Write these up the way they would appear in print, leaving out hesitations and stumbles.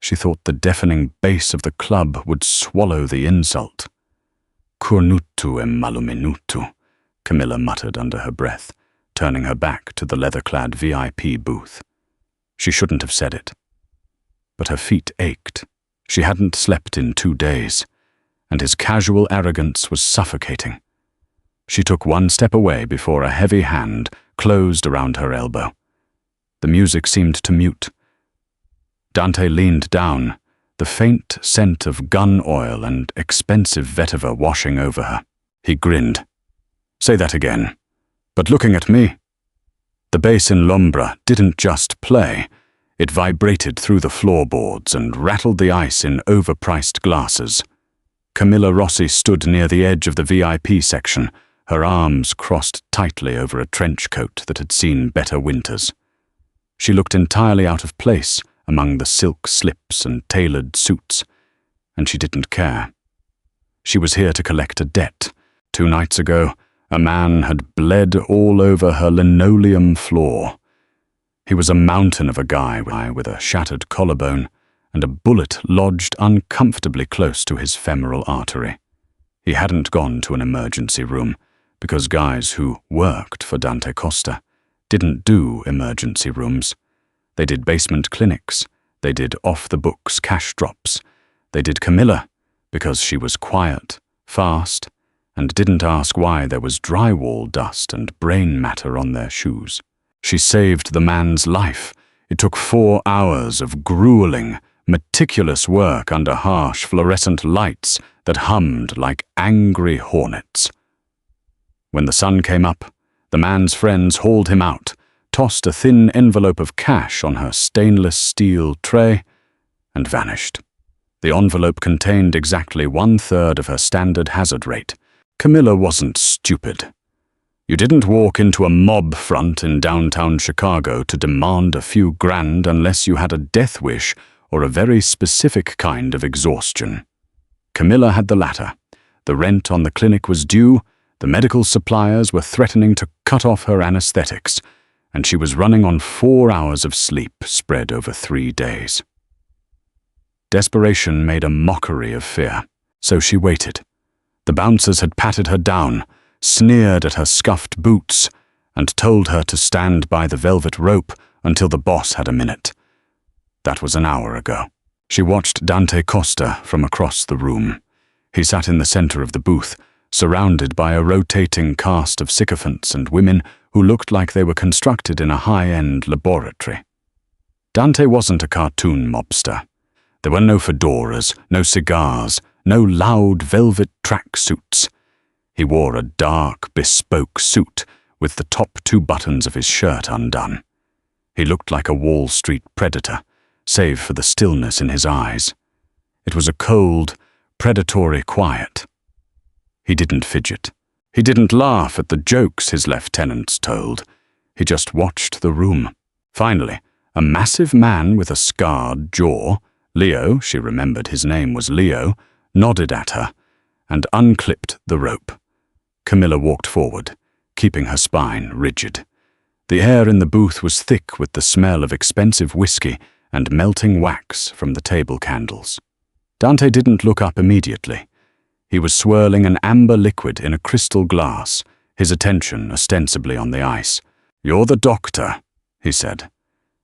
She thought the deafening bass of the club would swallow the insult. "Cornutu e malumenutu," Camilla muttered under her breath, turning her back to the leather-clad VIP booth. She shouldn't have said it. But her feet ached. She hadn't slept in 2 days, and his casual arrogance was suffocating. She took one step away before a heavy hand closed around her elbow. The music seemed to mute. Dante leaned down, the faint scent of gun oil and expensive vetiver washing over her. He grinned. "Say that again. But looking at me." The bass in L'Ombra didn't just play. It vibrated through the floorboards and rattled the ice in overpriced glasses. Camilla Rossi stood near the edge of the VIP section, her arms crossed tightly over a trench coat that had seen better winters. She looked entirely out of place among the silk slips and tailored suits, and she didn't care. She was here to collect a debt. 2 nights ago, a man had bled all over her linoleum floor. He was a mountain of a guy with a shattered collarbone, and a bullet lodged uncomfortably close to his femoral artery. He hadn't gone to an emergency room, because guys who worked for Dante Costa didn't do emergency rooms. They did basement clinics, they did off-the-books cash drops, they did Camilla because she was quiet, fast, and didn't ask why there was drywall dust and brain matter on their shoes. She saved the man's life. It took 4 hours of grueling, meticulous work under harsh fluorescent lights that hummed like angry hornets. When the sun came up, the man's friends hauled him out, tossed a thin envelope of cash on her stainless steel tray, and vanished. The envelope contained exactly 1/3 of her standard hazard rate. Camilla wasn't stupid. You didn't walk into a mob front in downtown Chicago to demand a few grand unless you had a death wish or a very specific kind of exhaustion. Camilla had the latter. The rent on the clinic was due, the medical suppliers were threatening to cut off her anesthetics, and she was running on 4 hours of sleep spread over 3 days. Desperation made a mockery of fear, so she waited. The bouncers had patted her down, sneered at her scuffed boots, and told her to stand by the velvet rope until the boss had a minute. That was an hour ago. She watched Dante Costa from across the room. He sat in the center of the booth, surrounded by a rotating cast of sycophants and women who looked like they were constructed in a high-end laboratory. Dante wasn't a cartoon mobster. There were no fedoras, no cigars, no loud velvet tracksuits. He wore a dark, bespoke suit with the top 2 buttons of his shirt undone. He looked like a Wall Street predator, save for the stillness in his eyes. It was a cold, predatory quiet. He didn't fidget. He didn't laugh at the jokes his lieutenants told. He just watched the room. Finally, a massive man with a scarred jaw, Leo, she remembered his name was Leo, nodded at her and unclipped the rope. Camilla walked forward, keeping her spine rigid. The air in the booth was thick with the smell of expensive whiskey and melting wax from the table candles. Dante didn't look up immediately. He was swirling an amber liquid in a crystal glass, his attention ostensibly on the ice. "You're the doctor," he said.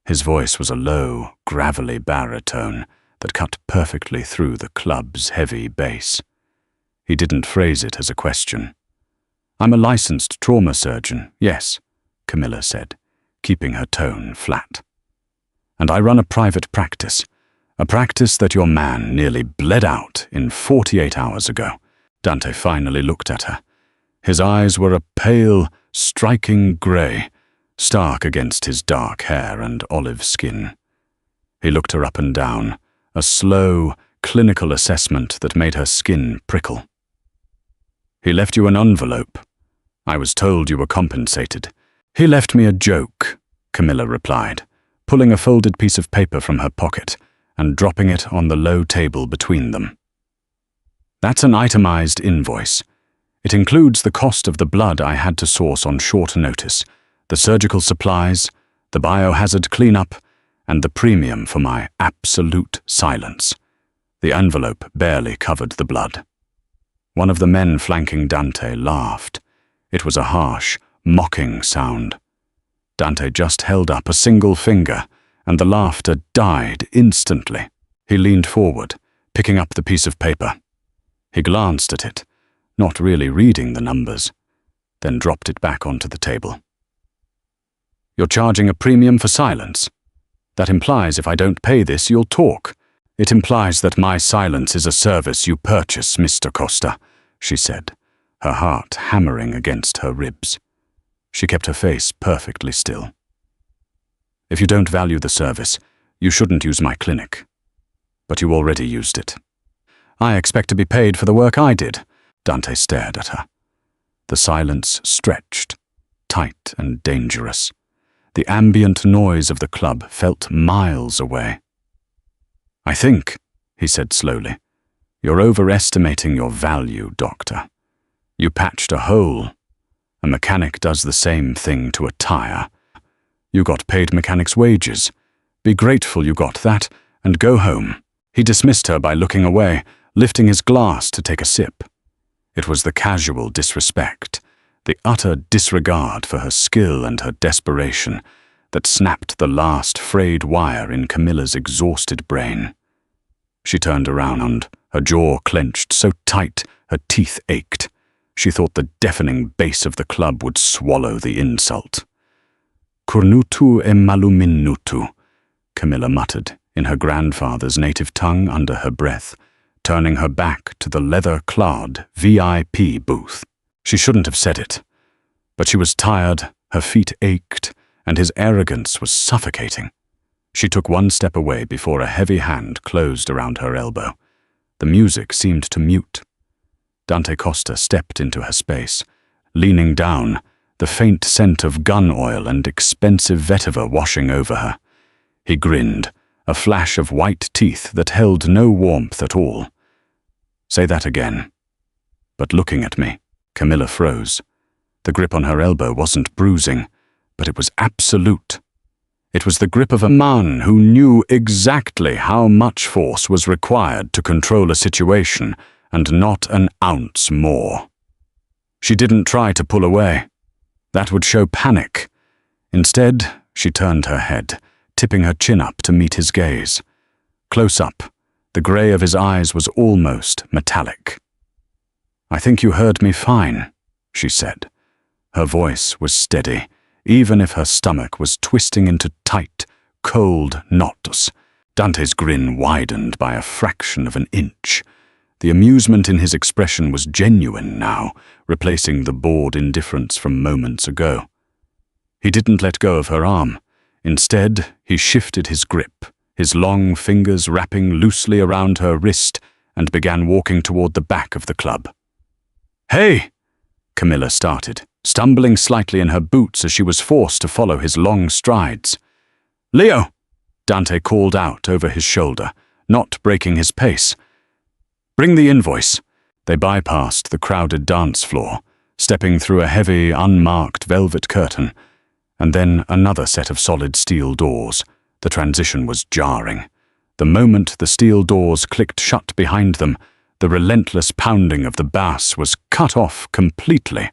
His voice was a low, gravelly baritone that cut perfectly through the club's heavy bass. He didn't phrase it as a question. "I'm a licensed trauma surgeon, yes," Camilla said, keeping her tone flat. "And I run a private practice. A practice that your man nearly bled out in 48 hours ago." Dante finally looked at her. His eyes were a pale, striking grey, stark against his dark hair and olive skin. He looked her up and down, a slow, clinical assessment that made her skin prickle. "He left you an envelope. I was told you were compensated." "He left me a joke," Camilla replied, pulling a folded piece of paper from her pocket and dropping it on the low table between them. "That's an itemized invoice. It includes the cost of the blood I had to source on short notice, the surgical supplies, the biohazard cleanup, and the premium for my absolute silence. The envelope barely covered the blood. One of the men flanking Dante laughed. It was a harsh, mocking sound. Dante just held up a single finger, and the laughter died instantly. He leaned forward, picking up the piece of paper. He glanced at it, not really reading the numbers, then dropped it back onto the table. "You're charging a premium for silence? That implies if I don't pay this, you'll talk. It implies that my silence is a service you purchase, Mr. Costa," she said, her heart hammering against her ribs. She kept her face perfectly still. "If you don't value the service, you shouldn't use my clinic. But you already used it." "I expect to be paid for the work I did." Dante stared at her. The silence stretched, tight and dangerous. The ambient noise of the club felt miles away. "I think," he said slowly, "you're overestimating your value, Doctor. You patched a hole. A mechanic does the same thing to a tire. You got paid mechanic's wages. Be grateful you got that, and go home." He dismissed her by looking away, lifting his glass to take a sip. It was the casual disrespect, the utter disregard for her skill and her desperation, that snapped the last frayed wire in Camilla's exhausted brain. She turned around, her jaw clenched so tight her teeth ached. She thought the deafening bass of the club would swallow the insult. "Cornutu e maluminutu," Camilla muttered in her grandfather's native tongue under her breath, turning her back to the leather-clad VIP booth. She shouldn't have said it, but she was tired, her feet ached, and his arrogance was suffocating. She took one step away before a heavy hand closed around her elbow. The music seemed to mute. Dante Costa stepped into her space. Leaning down, the faint scent of gun oil and expensive vetiver washing over her. He grinned, a flash of white teeth that held no warmth at all. "Say that again." "But looking at me." Camilla froze. The grip on her elbow wasn't bruising, but it was absolute. It was the grip of a man who knew exactly how much force was required to control a situation, and not an ounce more. She didn't try to pull away. That would show panic. Instead, she turned her head, tipping her chin up to meet his gaze. Close up, the grey of his eyes was almost metallic. "I think you heard me fine," she said. Her voice was steady, even if her stomach was twisting into tight, cold knots. Dante's grin widened by a fraction of an inch. The amusement in his expression was genuine now, replacing the bored indifference from moments ago. He didn't let go of her arm. Instead, he shifted his grip, his long fingers wrapping loosely around her wrist, and began walking toward the back of the club. "Hey!" Camilla started, stumbling slightly in her boots as she was forced to follow his long strides. "Leo!" Dante called out over his shoulder, not breaking his pace. "Bring the invoice." They bypassed the crowded dance floor, stepping through a heavy, unmarked velvet curtain, and then another set of solid steel doors. The transition was jarring. The moment the steel doors clicked shut behind them, the relentless pounding of the bass was cut off completely,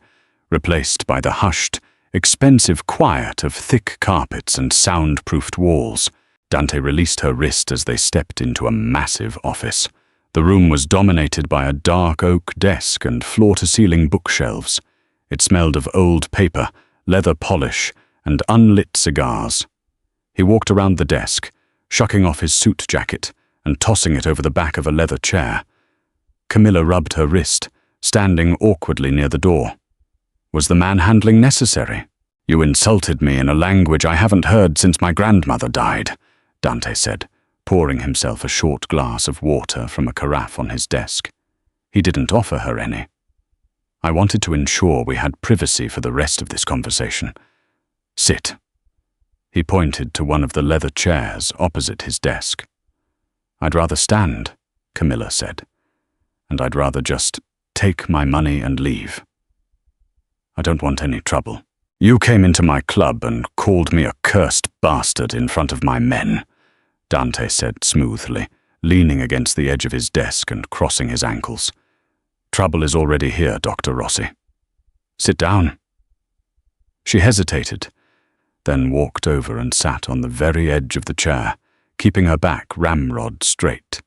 replaced by the hushed, expensive quiet of thick carpets and soundproofed walls. Dante released her wrist as they stepped into a massive office. The room was dominated by a dark oak desk and floor-to-ceiling bookshelves. It smelled of old paper, leather polish, and unlit cigars. He walked around the desk, shucking off his suit jacket and tossing it over the back of a leather chair. Camilla rubbed her wrist, standing awkwardly near the door. Was the manhandling necessary? "You insulted me in a language I haven't heard since my grandmother died," Dante said, pouring himself a short glass of water from a carafe on his desk. He didn't offer her any. "I wanted to ensure we had privacy for the rest of this conversation. Sit." He pointed to one of the leather chairs opposite his desk. "I'd rather stand," Camilla said, "and I'd rather just take my money and leave. I don't want any trouble. You came into my club and called me a accursed bastard in front of my men," Dante said smoothly, leaning against the edge of his desk and crossing his ankles. "Trouble is already here, Dr. Rossi. Sit down." She hesitated, then walked over and sat on the very edge of the chair, keeping her back ramrod straight.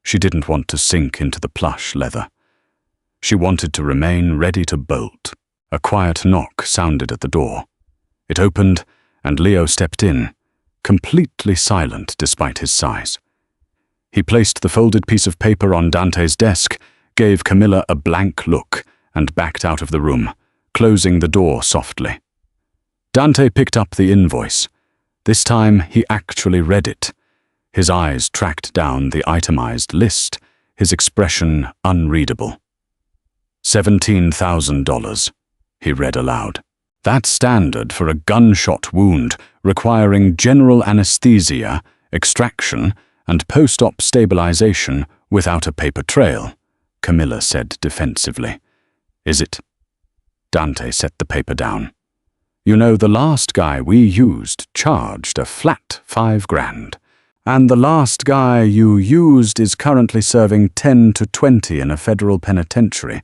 She didn't want to sink into the plush leather. She wanted to remain ready to bolt. A quiet knock sounded at the door. It opened, and Leo stepped in, completely silent despite his size. He placed the folded piece of paper on Dante's desk, gave Camilla a blank look, and backed out of the room, closing the door softly. Dante picked up the invoice. This time he actually read it. His eyes tracked down the itemized list, his expression unreadable. $17,000, he read aloud. That's standard for a gunshot wound requiring general anesthesia, extraction, and post-op stabilization without a paper trail, Camilla said defensively. Is it? Dante set the paper down. You know, the last guy we used charged a flat $5 grand. And the last guy you used is currently serving 10 to 20 in a federal penitentiary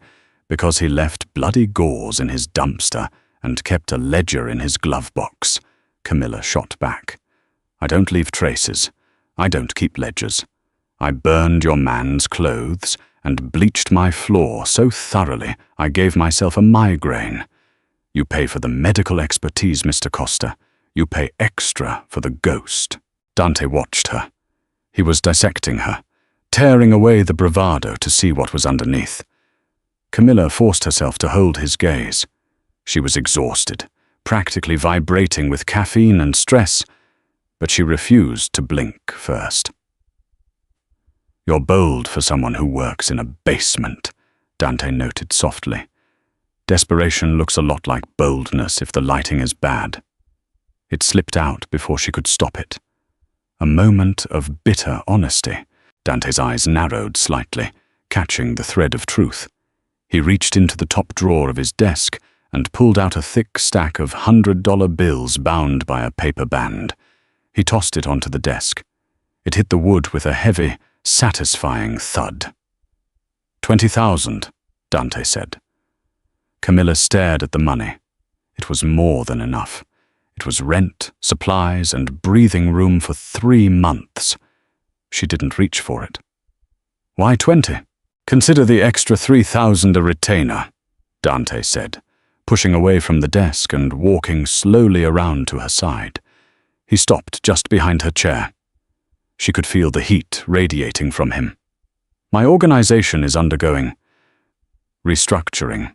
because he left bloody gauze in his dumpster and kept a ledger in his glove box, Camilla shot back. I don't leave traces. I don't keep ledgers. I burned your man's clothes and bleached my floor so thoroughly I gave myself a migraine. You pay for the medical expertise, Mr. Costa. You pay extra for the ghost. Dante watched her. He was dissecting her, tearing away the bravado to see what was underneath. Camilla forced herself to hold his gaze. She was exhausted, practically vibrating with caffeine and stress, but she refused to blink first. You're bold for someone who works in a basement, Dante noted softly. Desperation looks a lot like boldness if the lighting is bad. It slipped out before she could stop it. A moment of bitter honesty. Dante's eyes narrowed slightly, catching the thread of truth. He reached into the top drawer of his desk and pulled out a thick stack of $100 bills bound by a paper band. He tossed it onto the desk. It hit the wood with a heavy, satisfying thud. 20,000, Dante said. Camilla stared at the money. It was more than enough. It was rent, supplies, and breathing room for 3 months. She didn't reach for it. Why 20? Consider the extra 3,000 a retainer, Dante said, pushing away from the desk and walking slowly around to her side. He stopped just behind her chair. She could feel the heat radiating from him. My organization is undergoing restructuring.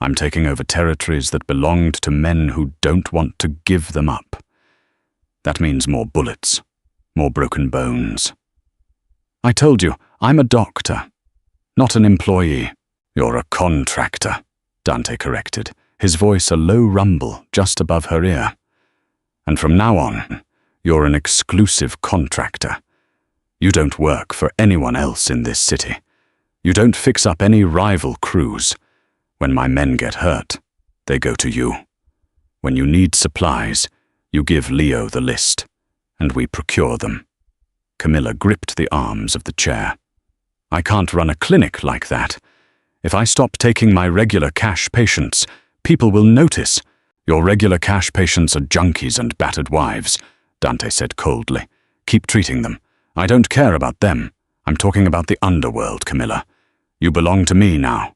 I'm taking over territories that belonged to men who don't want to give them up. That means more bullets, more broken bones. I told you, I'm a doctor, not an employee. You're a contractor, Dante corrected, his voice a low rumble just above her ear. And from now on, you're an exclusive contractor. You don't work for anyone else in this city. You don't fix up any rival crews. When my men get hurt, they go to you. When you need supplies, you give Leo the list, and we procure them. Camilla gripped the arms of the chair. I can't run a clinic like that. If I stop taking my regular cash patients, people will notice. Your regular cash patients are junkies and battered wives, Dante said coldly. Keep treating them. I don't care about them. I'm talking about the underworld, Camilla. You belong to me now.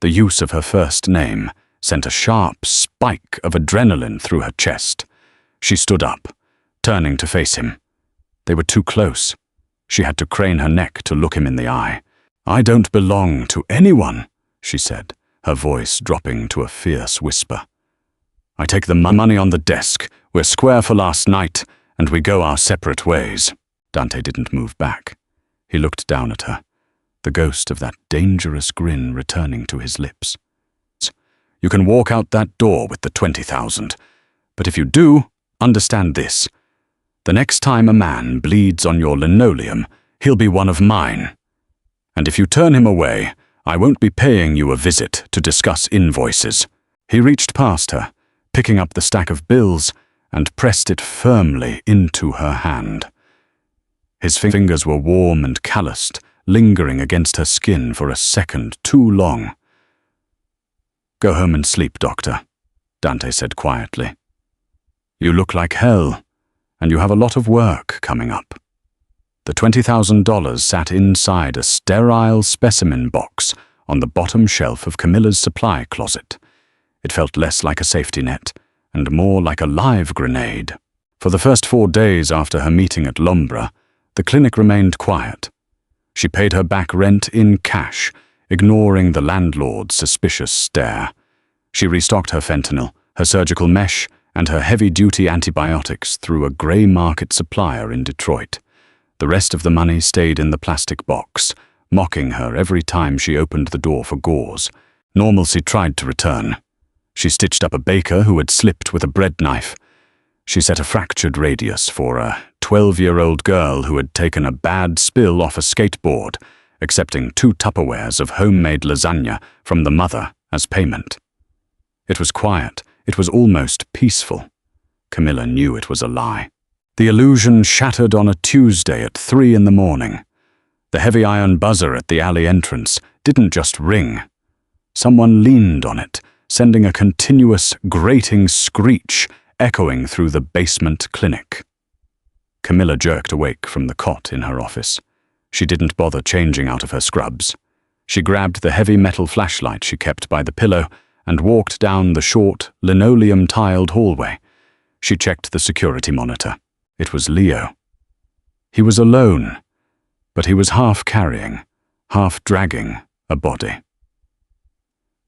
The use of her first name sent a sharp spike of adrenaline through her chest. She stood up, turning to face him. They were too close. She had to crane her neck to look him in the eye. I don't belong to anyone, she said, her voice dropping to a fierce whisper. I take the money on the desk. We're square for last night, and we go our separate ways. Dante didn't move back. He looked down at her, the ghost of that dangerous grin returning to his lips. You can walk out that door with the 20,000, but if you do, understand this. The next time a man bleeds on your linoleum, he'll be one of mine. And if you turn him away, I won't be paying you a visit to discuss invoices. He reached past her, picking up the stack of bills, and pressed it firmly into her hand. His fingers were warm and calloused, lingering against her skin for a second too long. "Go home and sleep, Doctor," Dante said quietly. "You look like hell, and you have a lot of work coming up." The $20,000 sat inside a sterile specimen box on the bottom shelf of Camilla's supply closet. It felt less like a safety net and more like a live grenade. For the first 4 days after her meeting at Lombra, the clinic remained quiet. She paid her back rent in cash, ignoring the landlord's suspicious stare. She restocked her fentanyl, her surgical mesh, and her heavy-duty antibiotics through a grey market supplier in Detroit. The rest of the money stayed in the plastic box, mocking her every time she opened the door for gauze. Normalcy tried to return. She stitched up a baker who had slipped with a bread knife. She set a fractured radius for a 12-year-old girl who had taken a bad spill off a skateboard, accepting 2 Tupperwares of homemade lasagna from the mother as payment. It was quiet. It was almost peaceful. Camilla knew it was a lie. The illusion shattered on a Tuesday at 3 in the morning. The heavy iron buzzer at the alley entrance didn't just ring. Someone leaned on it, sending a continuous, grating screech echoing through the basement clinic. Camilla jerked awake from the cot in her office. She didn't bother changing out of her scrubs. She grabbed the heavy metal flashlight she kept by the pillow and walked down the short, linoleum-tiled hallway. She checked the security monitor. It was Leo. He was alone, but he was half carrying, half dragging a body.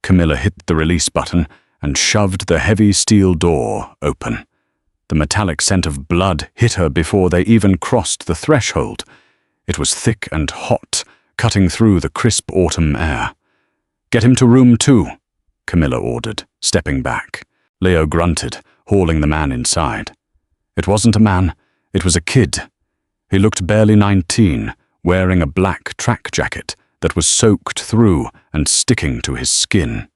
Camilla hit the release button and shoved the heavy steel door open. The metallic scent of blood hit her before they even crossed the threshold. It was thick and hot, cutting through the crisp autumn air. "Get him to room 2, Camilla ordered, stepping back. Leo grunted, hauling the man inside. It wasn't a man, it was a kid. He looked barely 19, wearing a black track jacket that was soaked through and sticking to his skin.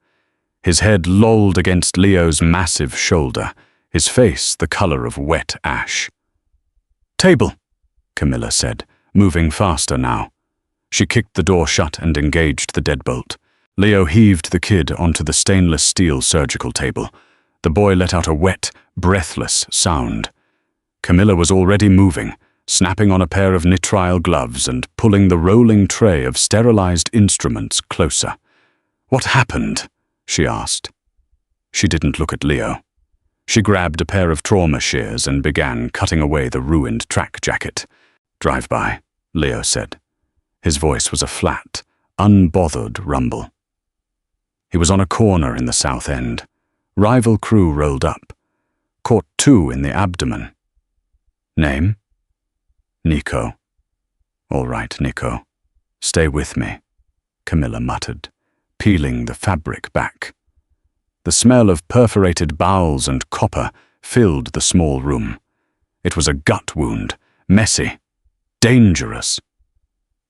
His head lolled against Leo's massive shoulder, his face the color of wet ash. "Table," Camilla said, moving faster now. She kicked the door shut and engaged the deadbolt. Leo heaved the kid onto the stainless steel surgical table. The boy let out a wet, breathless sound. Camilla was already moving, snapping on a pair of nitrile gloves and pulling the rolling tray of sterilized instruments closer. "What happened?" she asked. She didn't look at Leo. She grabbed a pair of trauma shears and began cutting away the ruined track jacket. "Drive by," Leo said. His voice was a flat, unbothered rumble. He was on a corner in the south end. Rival crew rolled up. Caught 2 in the abdomen. "Name?" "Nico." "All right, Nico. Stay with me," Camilla muttered, peeling the fabric back. The smell of perforated bowels and copper filled the small room. It was a gut wound, messy, dangerous.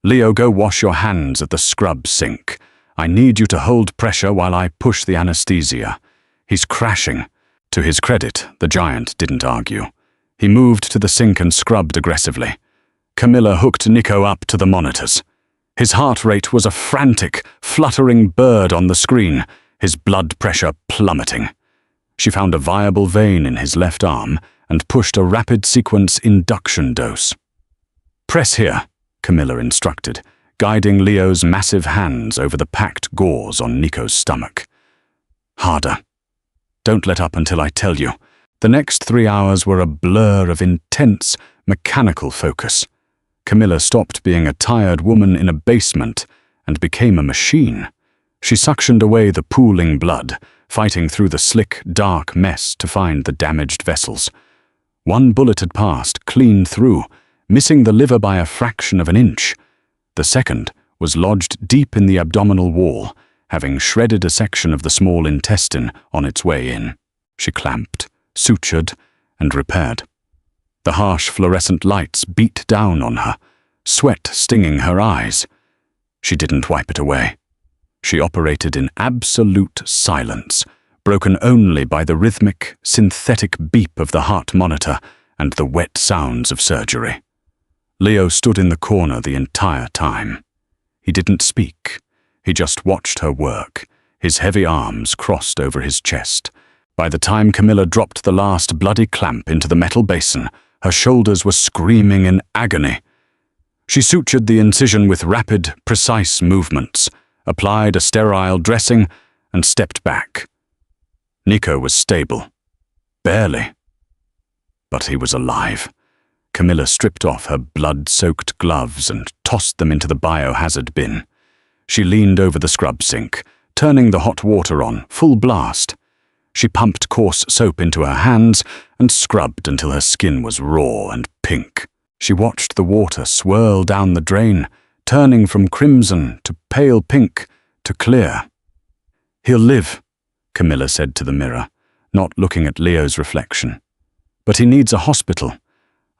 "Leo, go wash your hands at the scrub sink. I need you to hold pressure while I push the anesthesia. He's crashing." To his credit, the giant didn't argue. He moved to the sink and scrubbed aggressively. Camilla hooked Nico up to the monitors. His heart rate was a frantic, fluttering bird on the screen, his blood pressure plummeting. She found a viable vein in his left arm and pushed a rapid sequence induction dose. "Press here," Camilla instructed, guiding Leo's massive hands over the packed gauze on Nico's stomach. "Harder. Don't let up until I tell you." The next 3 hours were a blur of intense, mechanical focus. Camilla stopped being a tired woman in a basement and became a machine. She suctioned away the pooling blood, fighting through the slick, dark mess to find the damaged vessels. One bullet had passed clean through, missing the liver by a fraction of an inch. The second was lodged deep in the abdominal wall, having shredded a section of the small intestine on its way in. She clamped, sutured, and repaired. The harsh fluorescent lights beat down on her, sweat stinging her eyes. She didn't wipe it away. She operated in absolute silence, broken only by the rhythmic, synthetic beep of the heart monitor and the wet sounds of surgery. Leo stood in the corner the entire time. He didn't speak. He just watched her work, his heavy arms crossed over his chest. By the time Camilla dropped the last bloody clamp into the metal basin, her shoulders were screaming in agony. She sutured the incision with rapid, precise movements, applied a sterile dressing, and stepped back. Nico was stable. Barely. But he was alive. Camilla stripped off her blood-soaked gloves and tossed them into the biohazard bin. She leaned over the scrub sink, turning the hot water on, full blast. She pumped coarse soap into her hands and scrubbed until her skin was raw and pink. She watched the water swirl down the drain, turning from crimson to pale pink to clear. "He'll live," Camilla said to the mirror, not looking at Leo's reflection. "But he needs a hospital.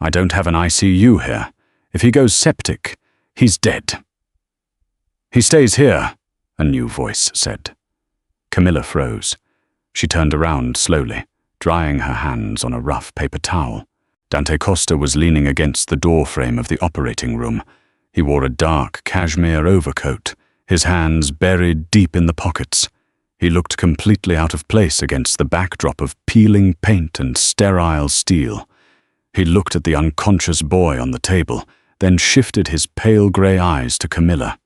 I don't have an ICU here. If he goes septic, he's dead." "He stays here," a new voice said. Camilla froze. She turned around slowly, drying her hands on a rough paper towel. Dante Costa was leaning against the doorframe of the operating room. He wore a dark cashmere overcoat, his hands buried deep in the pockets. He looked completely out of place against the backdrop of peeling paint and sterile steel. He looked at the unconscious boy on the table, then shifted his pale grey eyes to Camilla.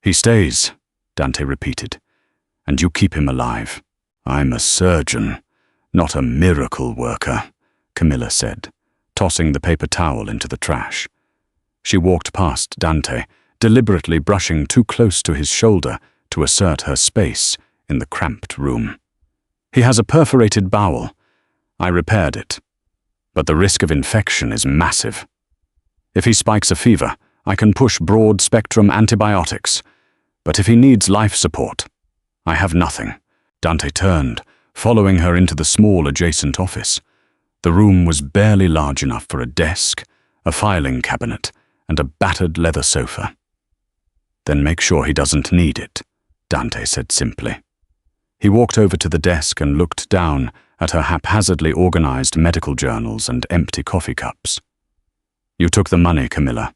"He stays," Dante repeated, "and you keep him alive." "I'm a surgeon, not a miracle worker," Camilla said, tossing the paper towel into the trash. She walked past Dante, deliberately brushing too close to his shoulder to assert her space in the cramped room. "He has a perforated bowel. I repaired it. But the risk of infection is massive. If he spikes a fever, I can push broad-spectrum antibiotics. But if he needs life support, I have nothing." Dante turned, following her into the small adjacent office. The room was barely large enough for a desk, a filing cabinet, and a battered leather sofa. "Then make sure he doesn't need it," Dante said simply. He walked over to the desk and looked down at her haphazardly organized medical journals and empty coffee cups. "You took the money, Camilla.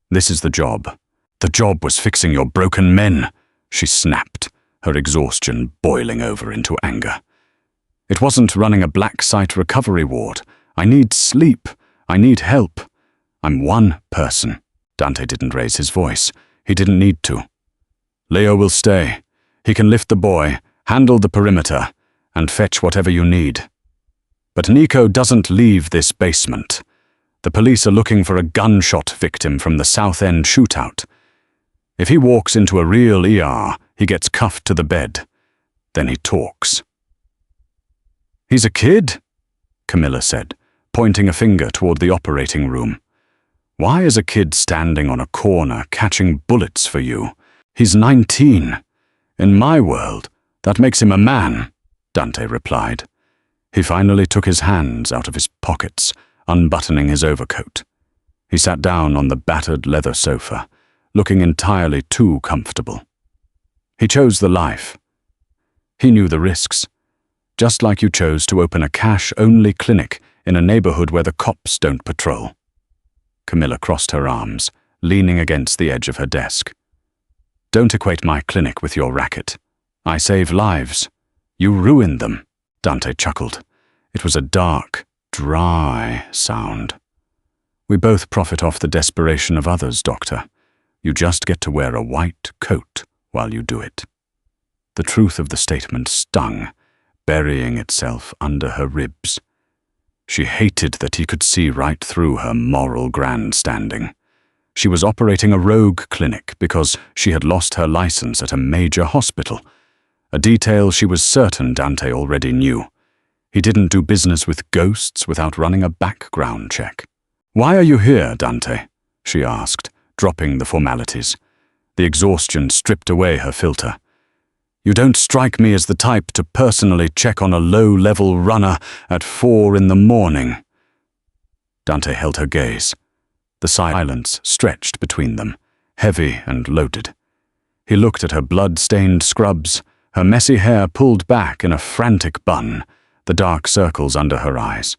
This is the job. The job was fixing your broken men," she snapped, her exhaustion boiling over into anger. "It wasn't running a black site recovery ward. I need sleep. I need help. I'm one person." Dante didn't raise his voice. He didn't need to. "Leo will stay. He can lift the boy, handle the perimeter, and fetch whatever you need. But Nico doesn't leave this basement. The police are looking for a gunshot victim from the South End shootout. If he walks into a real ER, he gets cuffed to the bed. Then he talks." "He's a kid," Camilla said, pointing a finger toward the operating room. "Why is a kid standing on a corner catching bullets for you? He's 19. In my world, that makes him a man," Dante replied. He finally took his hands out of his pockets, unbuttoning his overcoat. He sat down on the battered leather sofa, looking entirely too comfortable. He chose the life. He knew the risks. Just like you chose to open a cash-only clinic in a neighborhood where the cops don't patrol. Camilla crossed her arms, leaning against the edge of her desk. "Don't equate my clinic with your racket. I save lives. You ruin them," Dante chuckled. It was a dark, dry sound. "We both profit off the desperation of others, Doctor. You just get to wear a white coat while you do it." The truth of the statement stung, burying itself under her ribs. She hated that he could see right through her moral grandstanding. She was operating a rogue clinic because she had lost her license at a major hospital, a detail she was certain Dante already knew. He didn't do business with ghosts without running a background check. "Why are you here, Dante?" she asked, dropping the formalities. The exhaustion stripped away her filter. "You don't strike me as the type to personally check on a low-level runner at 4 in the morning." Dante held her gaze. The silence stretched between them, heavy and loaded. He looked at her blood-stained scrubs, her messy hair pulled back in a frantic bun, the dark circles under her eyes.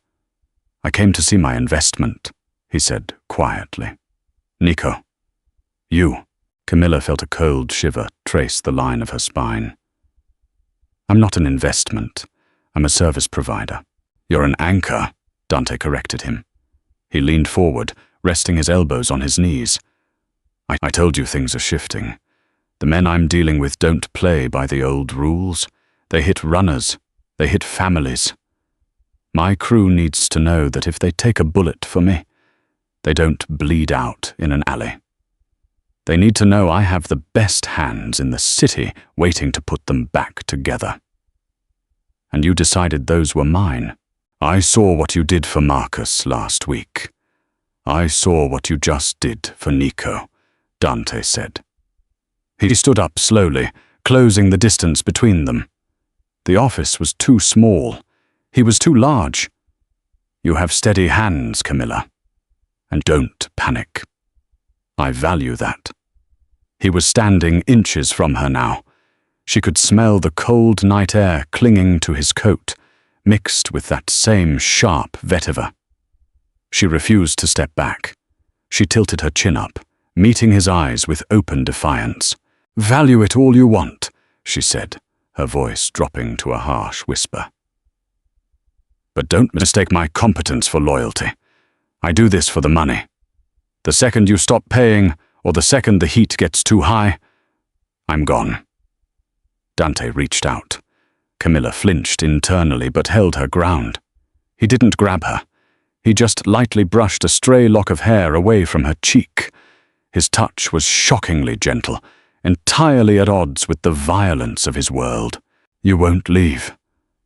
"I came to see my investment," he said quietly. "Nico." "You." Camilla felt a cold shiver trace the line of her spine. "I'm not an investment. I'm a service provider." "You're an anchor," Dante corrected him. He leaned forward, resting his elbows on his knees. I told you things are shifting. The men I'm dealing with don't play by the old rules. They hit runners. They hit families. My crew needs to know that if they take a bullet for me, they don't bleed out in an alley. They need to know I have the best hands in the city waiting to put them back together. And you decided those were mine. I saw what you did for Marcus last week. I saw what you just did for Nico, Dante said. He stood up slowly, closing the distance between them. The office was too small. He was too large. You have steady hands, Camilla. And don't panic. I value that. He was standing inches from her now. She could smell the cold night air clinging to his coat, mixed with that same sharp vetiver. She refused to step back. She tilted her chin up, meeting his eyes with open defiance. "Value it all you want," she said, her voice dropping to a harsh whisper. "But don't mistake my competence for loyalty. I do this for the money. The second you stop paying, or the second the heat gets too high, I'm gone." Dante reached out. Camilla flinched internally but held her ground. He didn't grab her. He just lightly brushed a stray lock of hair away from her cheek. His touch was shockingly gentle, entirely at odds with the violence of his world. "You won't leave,"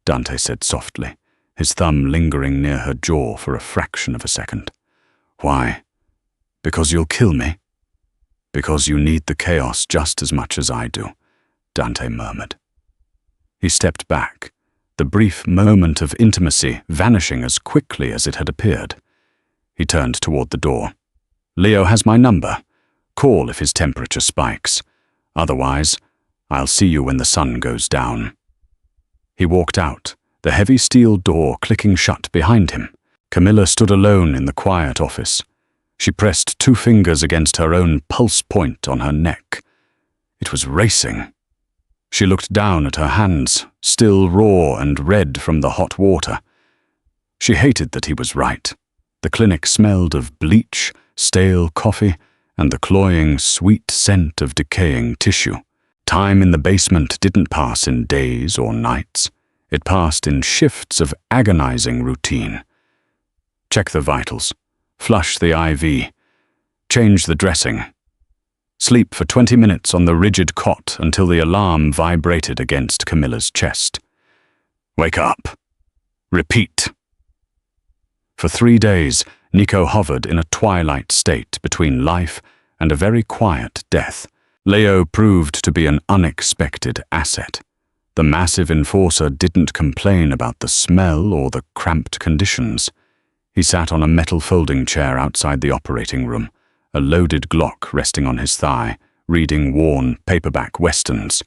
Dante said softly, his thumb lingering near her jaw for a fraction of a second. "Why? Because you'll kill me?" "Because you need the chaos just as much as I do," Dante murmured. He stepped back, the brief moment of intimacy vanishing as quickly as it had appeared. He turned toward the door. "Leo has my number. Call if his temperature spikes. Otherwise, I'll see you when the sun goes down." He walked out, the heavy steel door clicking shut behind him. Camilla stood alone in the quiet office. She pressed 2 fingers against her own pulse point on her neck. It was racing. She looked down at her hands, still raw and red from the hot water. She hated that he was right. The clinic smelled of bleach, stale coffee, and the cloying, sweet scent of decaying tissue. Time in the basement didn't pass in days or nights. It passed in shifts of agonizing routine. Check the vitals. Flush the IV. Change the dressing. Sleep for 20 minutes on the rigid cot until the alarm vibrated against Camilla's chest. Wake up. Repeat. For 3 days, Nico hovered in a twilight state between life and a very quiet death. Leo proved to be an unexpected asset. The massive enforcer didn't complain about the smell or the cramped conditions. He sat on a metal folding chair outside the operating room, a loaded Glock resting on his thigh, reading worn paperback westerns.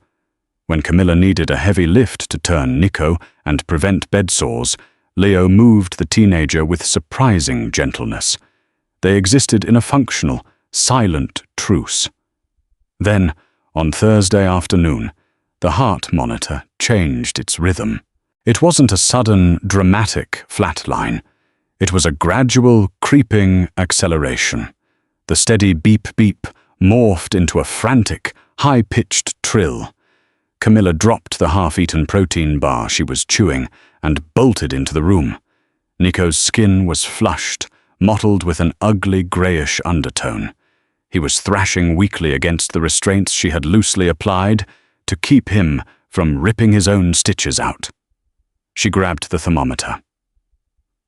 When Camilla needed a heavy lift to turn Nico and prevent bed sores, Leo moved the teenager with surprising gentleness. They existed in a functional, silent truce. Then, on Thursday afternoon, the heart monitor changed its rhythm. It wasn't a sudden, dramatic flatline. It was a gradual, creeping acceleration. The steady beep-beep morphed into a frantic, high-pitched trill. Camilla dropped the half-eaten protein bar she was chewing and bolted into the room. Nico's skin was flushed, mottled with an ugly grayish undertone. He was thrashing weakly against the restraints she had loosely applied to keep him from ripping his own stitches out. She grabbed the thermometer.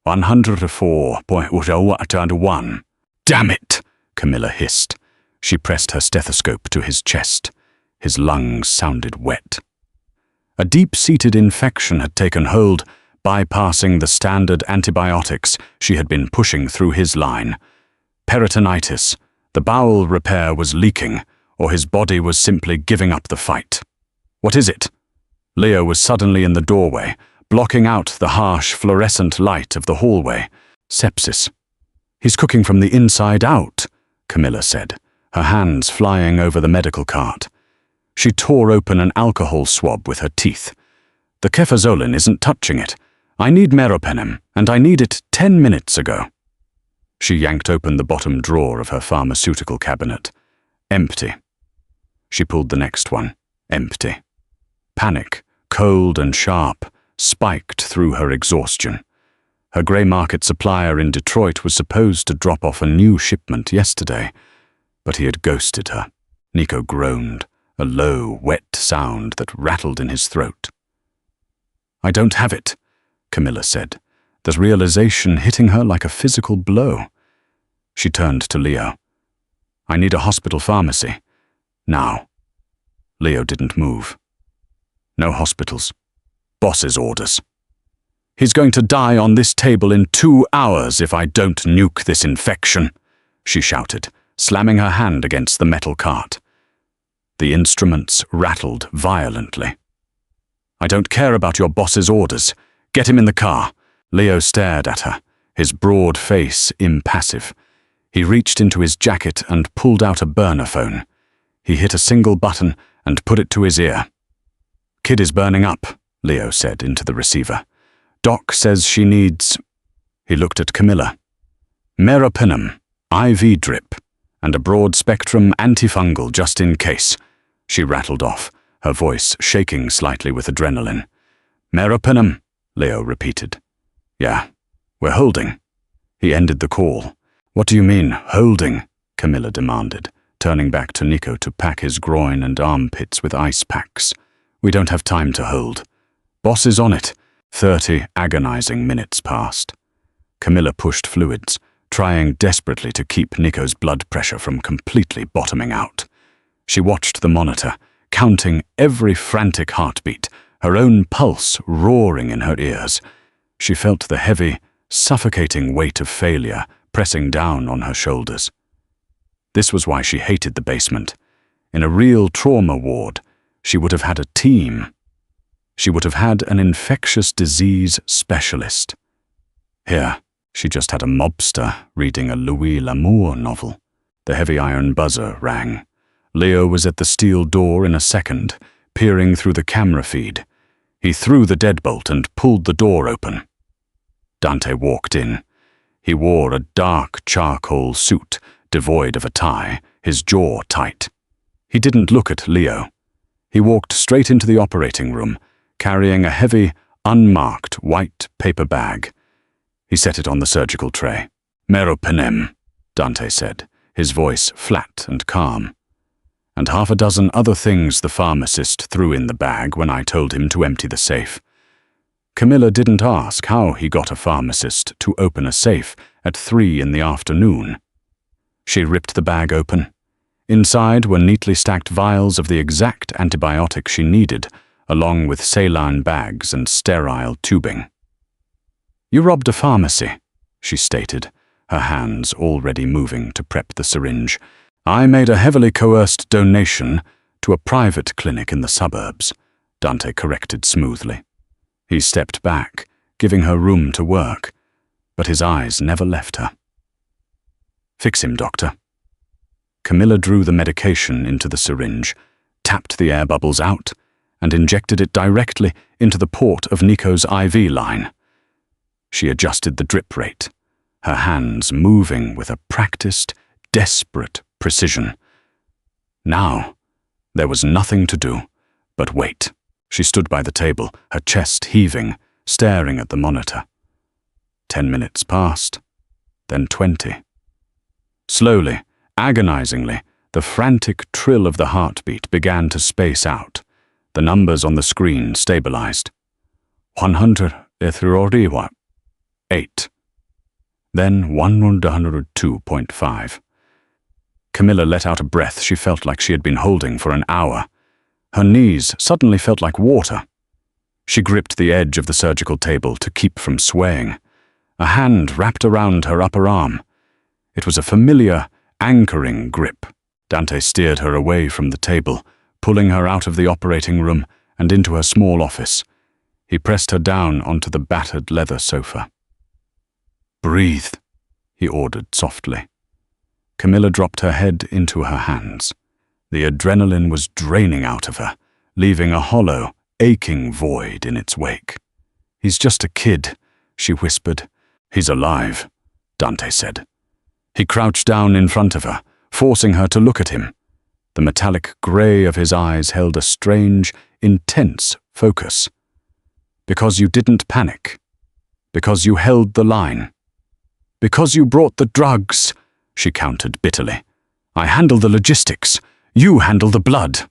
104.1. Damn it! Camilla hissed. She pressed her stethoscope to his chest. His lungs sounded wet. A deep-seated infection had taken hold, bypassing the standard antibiotics she had been pushing through his line. Peritonitis. The bowel repair was leaking, or his body was simply giving up the fight. "What is it?" Leo was suddenly in the doorway, blocking out the harsh fluorescent light of the hallway. Sepsis. "He's cooking from the inside out," Camilla said, her hands flying over the medical cart. She tore open an alcohol swab with her teeth. "The cefazolin isn't touching it. I need meropenem, and I need it 10 minutes ago." She yanked open the bottom drawer of her pharmaceutical cabinet. Empty. She pulled the next one. Empty. Panic, cold and sharp, spiked through her exhaustion. Her grey market supplier in Detroit was supposed to drop off a new shipment yesterday, but he had ghosted her. Nico groaned, a low, wet sound that rattled in his throat. "I don't have it," Camilla said, the realization hitting her like a physical blow. She turned to Leo. "I need a hospital pharmacy. Now." Leo didn't move. "No hospitals. Boss's orders. He's going to die on this table in 2 hours if I don't nuke this infection," she shouted, slamming her hand against the metal cart. The instruments rattled violently. "I don't care about your boss's orders. Get him in the car." Leo stared at her, his broad face impassive. He reached into his jacket and pulled out a burner phone. He hit a single button and put it to his ear. "Kid is burning up," Leo said into the receiver. "Doc says she needs—" He looked at Camilla. "Meropenem, IV drip, and a broad-spectrum antifungal just in case," she rattled off, her voice shaking slightly with adrenaline. "Meropenem," Leo repeated. "Yeah, we're holding." He ended the call. "What do you mean, holding?" Camilla demanded, turning back to Nico to pack his groin and armpits with ice packs. "We don't have time to hold. Boss is on it." 30 agonizing minutes passed. Camilla pushed fluids, trying desperately to keep Nico's blood pressure from completely bottoming out. She watched the monitor, counting every frantic heartbeat, her own pulse roaring in her ears. She felt the heavy, suffocating weight of failure pressing down on her shoulders. This was why she hated the basement. In a real trauma ward, she would have had a team. She would have had an infectious disease specialist. Here, she just had a mobster reading a Louis L'Amour novel. The heavy iron buzzer rang. Leo was at the steel door in a second, peering through the camera feed. He threw the deadbolt and pulled the door open. Dante walked in. He wore a dark charcoal suit, devoid of a tie, his jaw tight. He didn't look at Leo. He walked straight into the operating room, carrying a heavy, unmarked white paper bag. He set it on the surgical tray. "Meropenem," Dante said, his voice flat and calm. "And half a dozen other things the pharmacist threw in the bag when I told him to empty the safe." Camilla didn't ask how he got a pharmacist to open a safe at 3 in the afternoon. She ripped the bag open. Inside were neatly stacked vials of the exact antibiotic she needed, along with saline bags and sterile tubing. "You robbed a pharmacy," she stated, her hands already moving to prep the syringe. "I made a heavily coerced donation to a private clinic in the suburbs," Dante corrected smoothly. He stepped back, giving her room to work, but his eyes never left her. "Fix him, doctor." Camilla drew the medication into the syringe, tapped the air bubbles out, and injected it directly into the port of Nico's IV line. She adjusted the drip rate, her hands moving with a practiced, desperate precision. Now, there was nothing to do but wait. She stood by the table, her chest heaving, staring at the monitor. 10 minutes passed, then 20. Slowly, agonizingly, the frantic trill of the heartbeat began to space out. The numbers on the screen stabilized. 108. Then 102.5. Camilla let out a breath she felt like she had been holding for an hour. Her knees suddenly felt like water. She gripped the edge of the surgical table to keep from swaying. A hand wrapped around her upper arm. It was a familiar, anchoring grip. Dante steered her away from the table, pulling her out of the operating room and into her small office. He pressed her down onto the battered leather sofa. "Breathe," he ordered softly. Camilla dropped her head into her hands. The adrenaline was draining out of her, leaving a hollow, aching void in its wake. "He's just a kid," she whispered. "He's alive," Dante said. He crouched down in front of her, forcing her to look at him. The metallic grey of his eyes held a strange, intense focus. "Because you didn't panic. Because you held the line. Because you brought the drugs," she countered bitterly. "I handle the logistics. You handle the blood."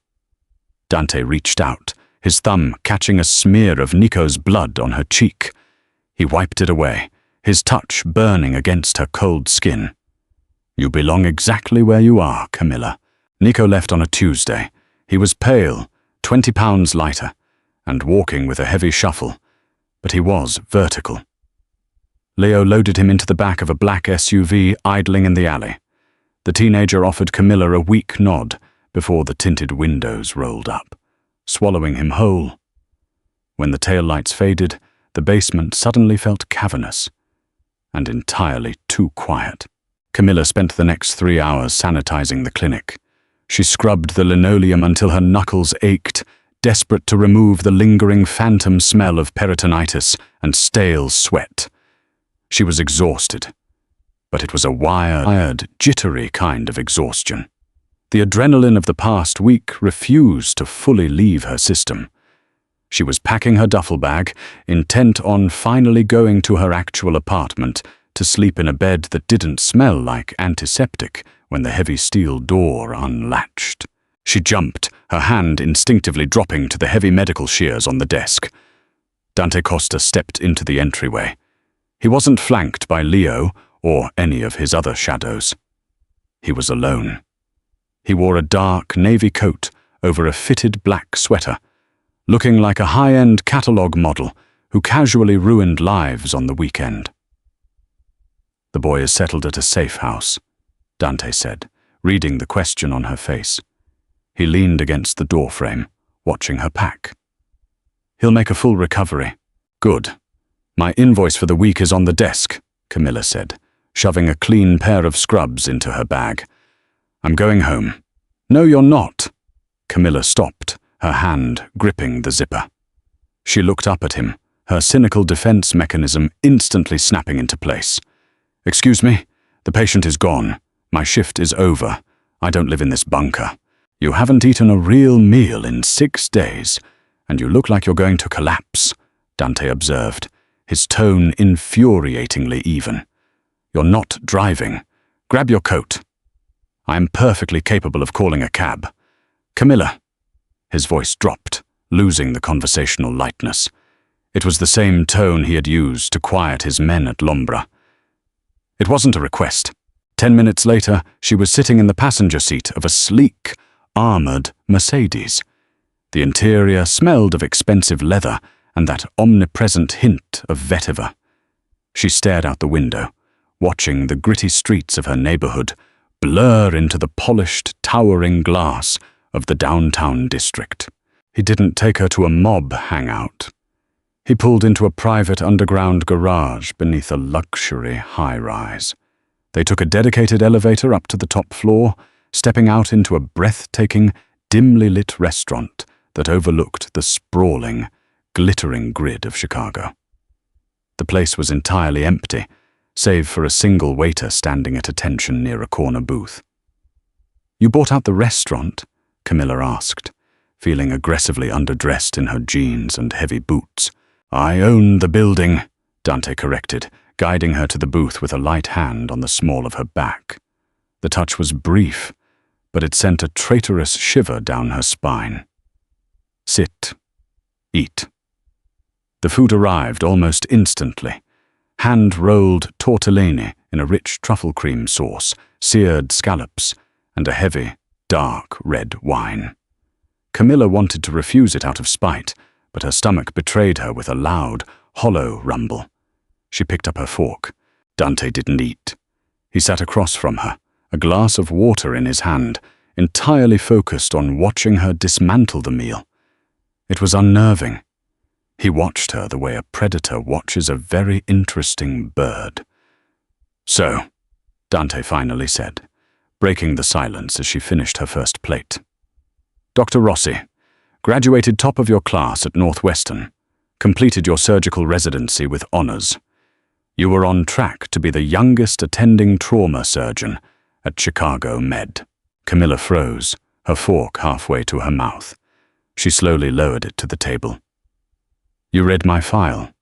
Dante reached out, his thumb catching a smear of Nico's blood on her cheek. He wiped it away, his touch burning against her cold skin. "You belong exactly where you are, Camilla." Nico left on a Tuesday. He was pale, 20 pounds lighter, and walking with a heavy shuffle, but he was vertical. Leo loaded him into the back of a black SUV idling in the alley. The teenager offered Camilla a weak nod before the tinted windows rolled up, swallowing him whole. When the taillights faded, the basement suddenly felt cavernous and entirely too quiet. Camilla spent the next 3 hours sanitizing the clinic. She scrubbed the linoleum until her knuckles ached, desperate to remove the lingering phantom smell of peritonitis and stale sweat. She was exhausted, but it was a wired, jittery kind of exhaustion. The adrenaline of the past week refused to fully leave her system. She was packing her duffel bag, intent on finally going to her actual apartment to sleep in a bed that didn't smell like antiseptic when the heavy steel door unlatched. She jumped, her hand instinctively dropping to the heavy medical shears on the desk. Dante Costa stepped into the entryway. He wasn't flanked by Leo or any of his other shadows. He was alone. He wore a dark navy coat over a fitted black sweater, looking like a high-end catalogue model who casually ruined lives on the weekend. "The boy is settled at a safe house," Dante said, reading the question on her face. He leaned against the doorframe, watching her pack. "He'll make a full recovery." "Good. My invoice for the week is on the desk," Camilla said, shoving a clean pair of scrubs into her bag. "I'm going home." "No, you're not." Camilla stopped, her hand gripping the zipper. She looked up at him, her cynical defense mechanism instantly snapping into place. "Excuse me, the patient is gone. My shift is over. I don't live in this bunker. You haven't eaten a real meal in 6 days, and you look like you're going to collapse," Dante observed, his tone infuriatingly even. "You're not driving. Grab your coat." "I am perfectly capable of calling a cab." "Camilla." His voice dropped, losing the conversational lightness. It was the same tone he had used to quiet his men at Lombra. It wasn't a request. 10 minutes later, she was sitting in the passenger seat of a sleek, armored Mercedes. The interior smelled of expensive leather and that omnipresent hint of vetiver. She stared out the window, watching the gritty streets of her neighborhood blur into the polished, towering glass of the downtown district. He didn't take her to a mob hangout. He pulled into a private underground garage beneath a luxury high-rise. They took a dedicated elevator up to the top floor, stepping out into a breathtaking, dimly lit restaurant that overlooked the sprawling, glittering grid of Chicago. The place was entirely empty, save for a single waiter standing at attention near a corner booth. "You bought out the restaurant?" Camilla asked, feeling aggressively underdressed in her jeans and heavy boots. "I own the building," Dante corrected, guiding her to the booth with a light hand on the small of her back. The touch was brief, but it sent a traitorous shiver down her spine. "Sit. Eat." The food arrived almost instantly. Hand-rolled tortellini in a rich truffle cream sauce, seared scallops, and a heavy, dark red wine. Camilla wanted to refuse it out of spite, but her stomach betrayed her with a loud, hollow rumble. She picked up her fork. Dante didn't eat. He sat across from her, a glass of water in his hand, entirely focused on watching her dismantle the meal. It was unnerving. He watched her the way a predator watches a very interesting bird. "So," Dante finally said, breaking the silence as she finished her first plate. "Dr. Rossi, graduated top of your class at Northwestern, completed your surgical residency with honors. You were on track to be the youngest attending trauma surgeon at Chicago Med." Camilla froze, her fork halfway to her mouth. She slowly lowered it to the table. "You read my file?"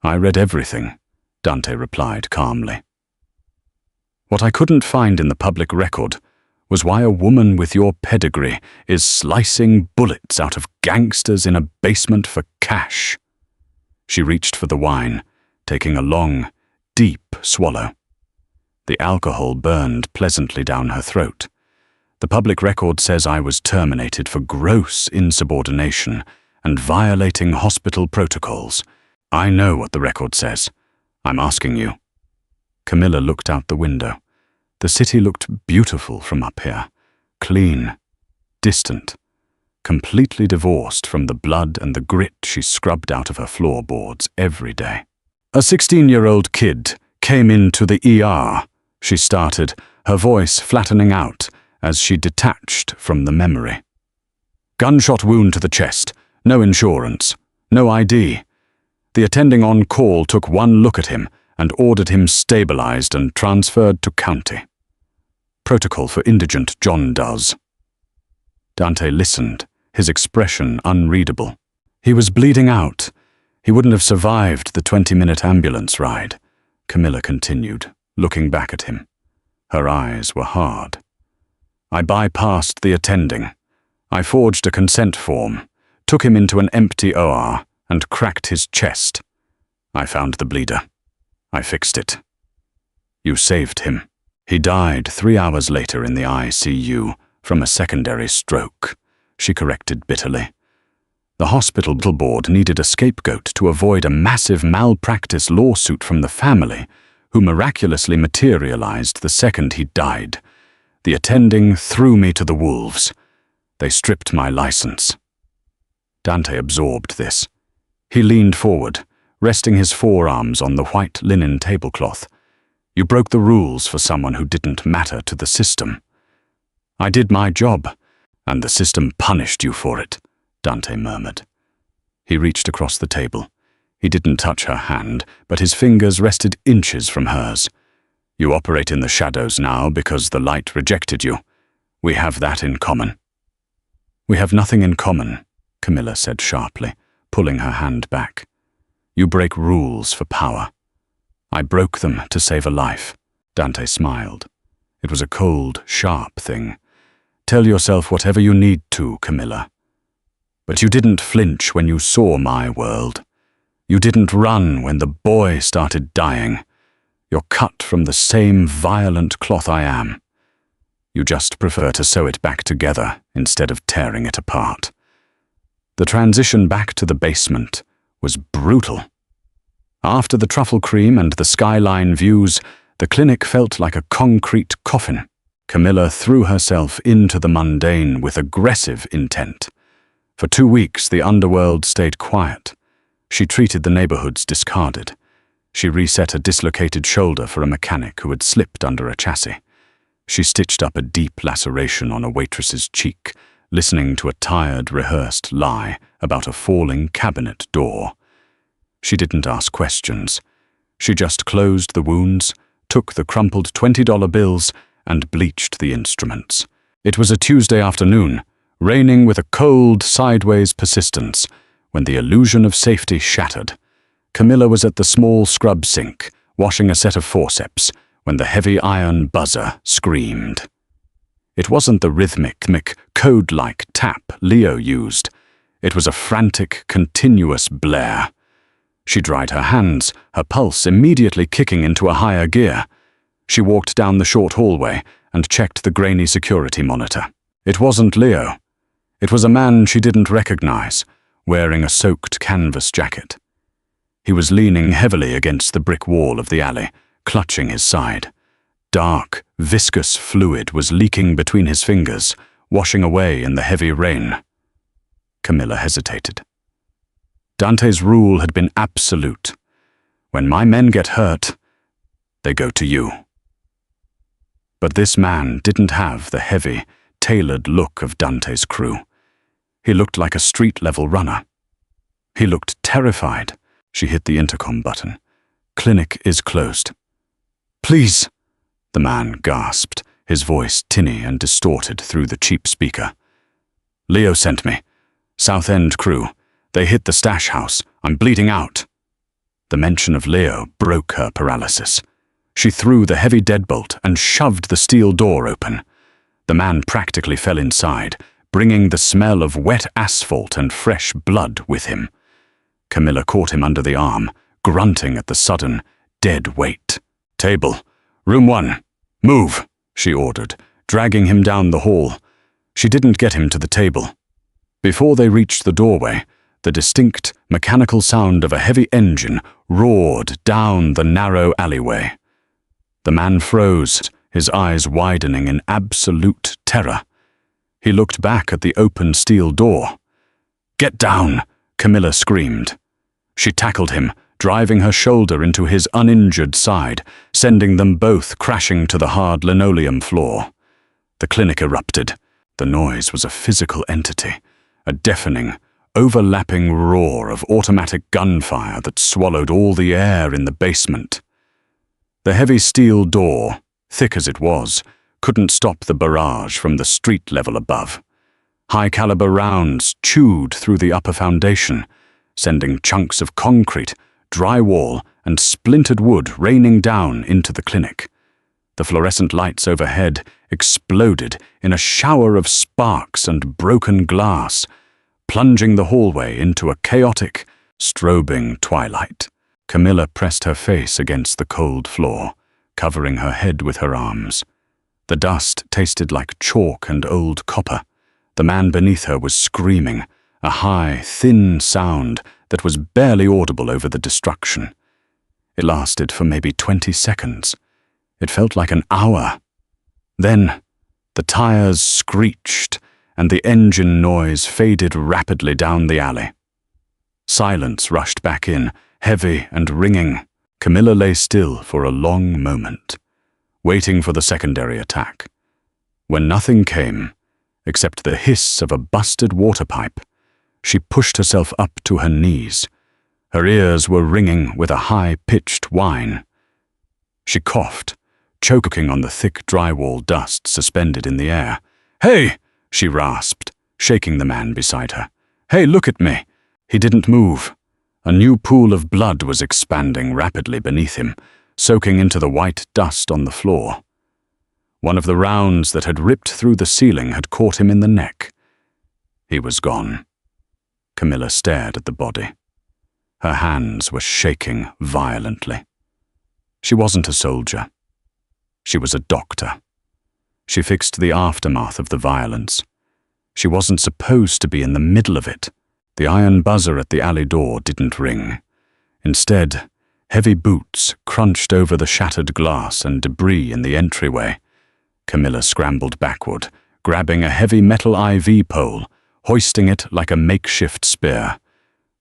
"I read everything," Dante replied calmly. "What I couldn't find in the public record was why a woman with your pedigree is slicing bullets out of gangsters in a basement for cash." She reached for the wine, taking a long, deep swallow. The alcohol burned pleasantly down her throat. "The public record says I was terminated for gross insubordination and violating hospital protocols. I know what the record says. I'm asking you." Camilla looked out the window. The city looked beautiful from up here, clean, distant, completely divorced from the blood and the grit she scrubbed out of her floorboards every day. "A 16-year-old kid came into the ER," she started, her voice flattening out as she detached from the memory. "Gunshot wound to the chest, no insurance, no ID. The attending on call took one look at him and ordered him stabilized and transferred to county. Protocol for indigent John does." Dante listened, his expression unreadable. "He was bleeding out. He wouldn't have survived the 20-minute ambulance ride," Camilla continued, looking back at him. Her eyes were hard. "I bypassed the attending. I forged a consent form, took him into an empty OR, and cracked his chest. I found the bleeder. I fixed it. You saved him. He died 3 hours later in the ICU from a secondary stroke," she corrected bitterly. "The hospital board needed a scapegoat to avoid a massive malpractice lawsuit from the family, who miraculously materialized the second he died. The attending threw me to the wolves. They stripped my license." Dante absorbed this. He leaned forward, resting his forearms on the white linen tablecloth. "You broke the rules for someone who didn't matter to the system." "I did my job, and the system punished you for it," Dante murmured. He reached across the table. He didn't touch her hand, but his fingers rested inches from hers. "You operate in the shadows now because the light rejected you. We have that in common." "We have nothing in common," Camilla said sharply, pulling her hand back. "You break rules for power. I broke them to save a life." Dante smiled. It was a cold, sharp thing. "Tell yourself whatever you need to, Camilla. But you didn't flinch when you saw my world. You didn't run when the boy started dying. You're cut from the same violent cloth I am. You just prefer to sew it back together instead of tearing it apart." The transition back to the basement was brutal. After the truffle cream and the skyline views, the clinic felt like a concrete coffin. Camilla threw herself into the mundane with aggressive intent. For 2 weeks, the underworld stayed quiet. She treated the neighborhoods discarded. She reset a dislocated shoulder for a mechanic who had slipped under a chassis. She stitched up a deep laceration on a waitress's cheek, listening to a tired, rehearsed lie about a falling cabinet door. She didn't ask questions. She just closed the wounds, took the crumpled $20 bills, and bleached the instruments. It was a Tuesday afternoon, raining with a cold, sideways persistence, when the illusion of safety shattered. Camilla was at the small scrub sink, washing a set of forceps, when the heavy iron buzzer screamed. It wasn't the rhythmic, code-like tap Leo used. It was a frantic, continuous blare. She dried her hands, her pulse immediately kicking into a higher gear. She walked down the short hallway and checked the grainy security monitor. It wasn't Leo. It was a man she didn't recognize, wearing a soaked canvas jacket. He was leaning heavily against the brick wall of the alley, clutching his side. Dark, viscous fluid was leaking between his fingers, washing away in the heavy rain. Camilla hesitated. Dante's rule had been absolute. When my men get hurt, they go to you. But this man didn't have the heavy, tailored look of Dante's crew. He looked like a street-level runner. He looked terrified. She hit the intercom button. "Clinic is closed." "Please," the man gasped, his voice tinny and distorted through the cheap speaker. "Leo sent me. South End crew. They hit the stash house. I'm bleeding out." The mention of Leo broke her paralysis. She threw the heavy deadbolt and shoved the steel door open. The man practically fell inside, bringing the smell of wet asphalt and fresh blood with him. Camilla caught him under the arm, grunting at the sudden, dead weight. "Table. Room 1. Move," she ordered, dragging him down the hall. She didn't get him to the table. Before they reached the doorway, the distinct, mechanical sound of a heavy engine roared down the narrow alleyway. The man froze, his eyes widening in absolute terror. He looked back at the open steel door. "Get down!" Camilla screamed. She tackled him, driving her shoulder into his uninjured side, sending them both crashing to the hard linoleum floor. The clinic erupted. The noise was a physical entity, a deafening, overlapping roar of automatic gunfire that swallowed all the air in the basement. The heavy steel door, thick as it was, couldn't stop the barrage from the street level above. High-caliber rounds chewed through the upper foundation, sending chunks of concrete, drywall, and splintered wood raining down into the clinic. The fluorescent lights overhead exploded in a shower of sparks and broken glass, plunging the hallway into a chaotic, strobing twilight. Camilla pressed her face against the cold floor, covering her head with her arms. The dust tasted like chalk and old copper. The man beneath her was screaming, a high, thin sound that was barely audible over the destruction. It lasted for maybe 20 seconds. It felt like an hour. Then, the tires screeched, and the engine noise faded rapidly down the alley. Silence rushed back in, heavy and ringing. Camilla lay still for a long moment, waiting for the secondary attack. When nothing came, except the hiss of a busted water pipe, she pushed herself up to her knees. Her ears were ringing with a high-pitched whine. She coughed, choking on the thick drywall dust suspended in the air. "Hey!" she rasped, shaking the man beside her. "Hey, look at me!" He didn't move. A new pool of blood was expanding rapidly beneath him, soaking into the white dust on the floor. One of the rounds that had ripped through the ceiling had caught him in the neck. He was gone. Camilla stared at the body. Her hands were shaking violently. She wasn't a soldier. She was a doctor. She fixed the aftermath of the violence. She wasn't supposed to be in the middle of it. The iron buzzer at the alley door didn't ring. Instead, heavy boots crunched over the shattered glass and debris in the entryway. Camilla scrambled backward, grabbing a heavy metal IV pole, hoisting it like a makeshift spear.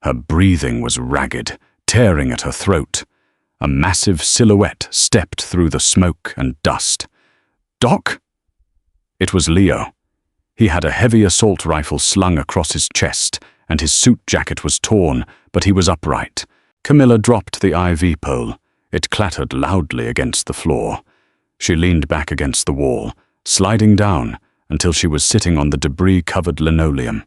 Her breathing was ragged, tearing at her throat. A massive silhouette stepped through the smoke and dust. "Doc?" It was Leo. He had a heavy assault rifle slung across his chest, and his suit jacket was torn, but he was upright. Camilla dropped the IV pole. It clattered loudly against the floor. She leaned back against the wall, sliding down until she was sitting on the debris-covered linoleum.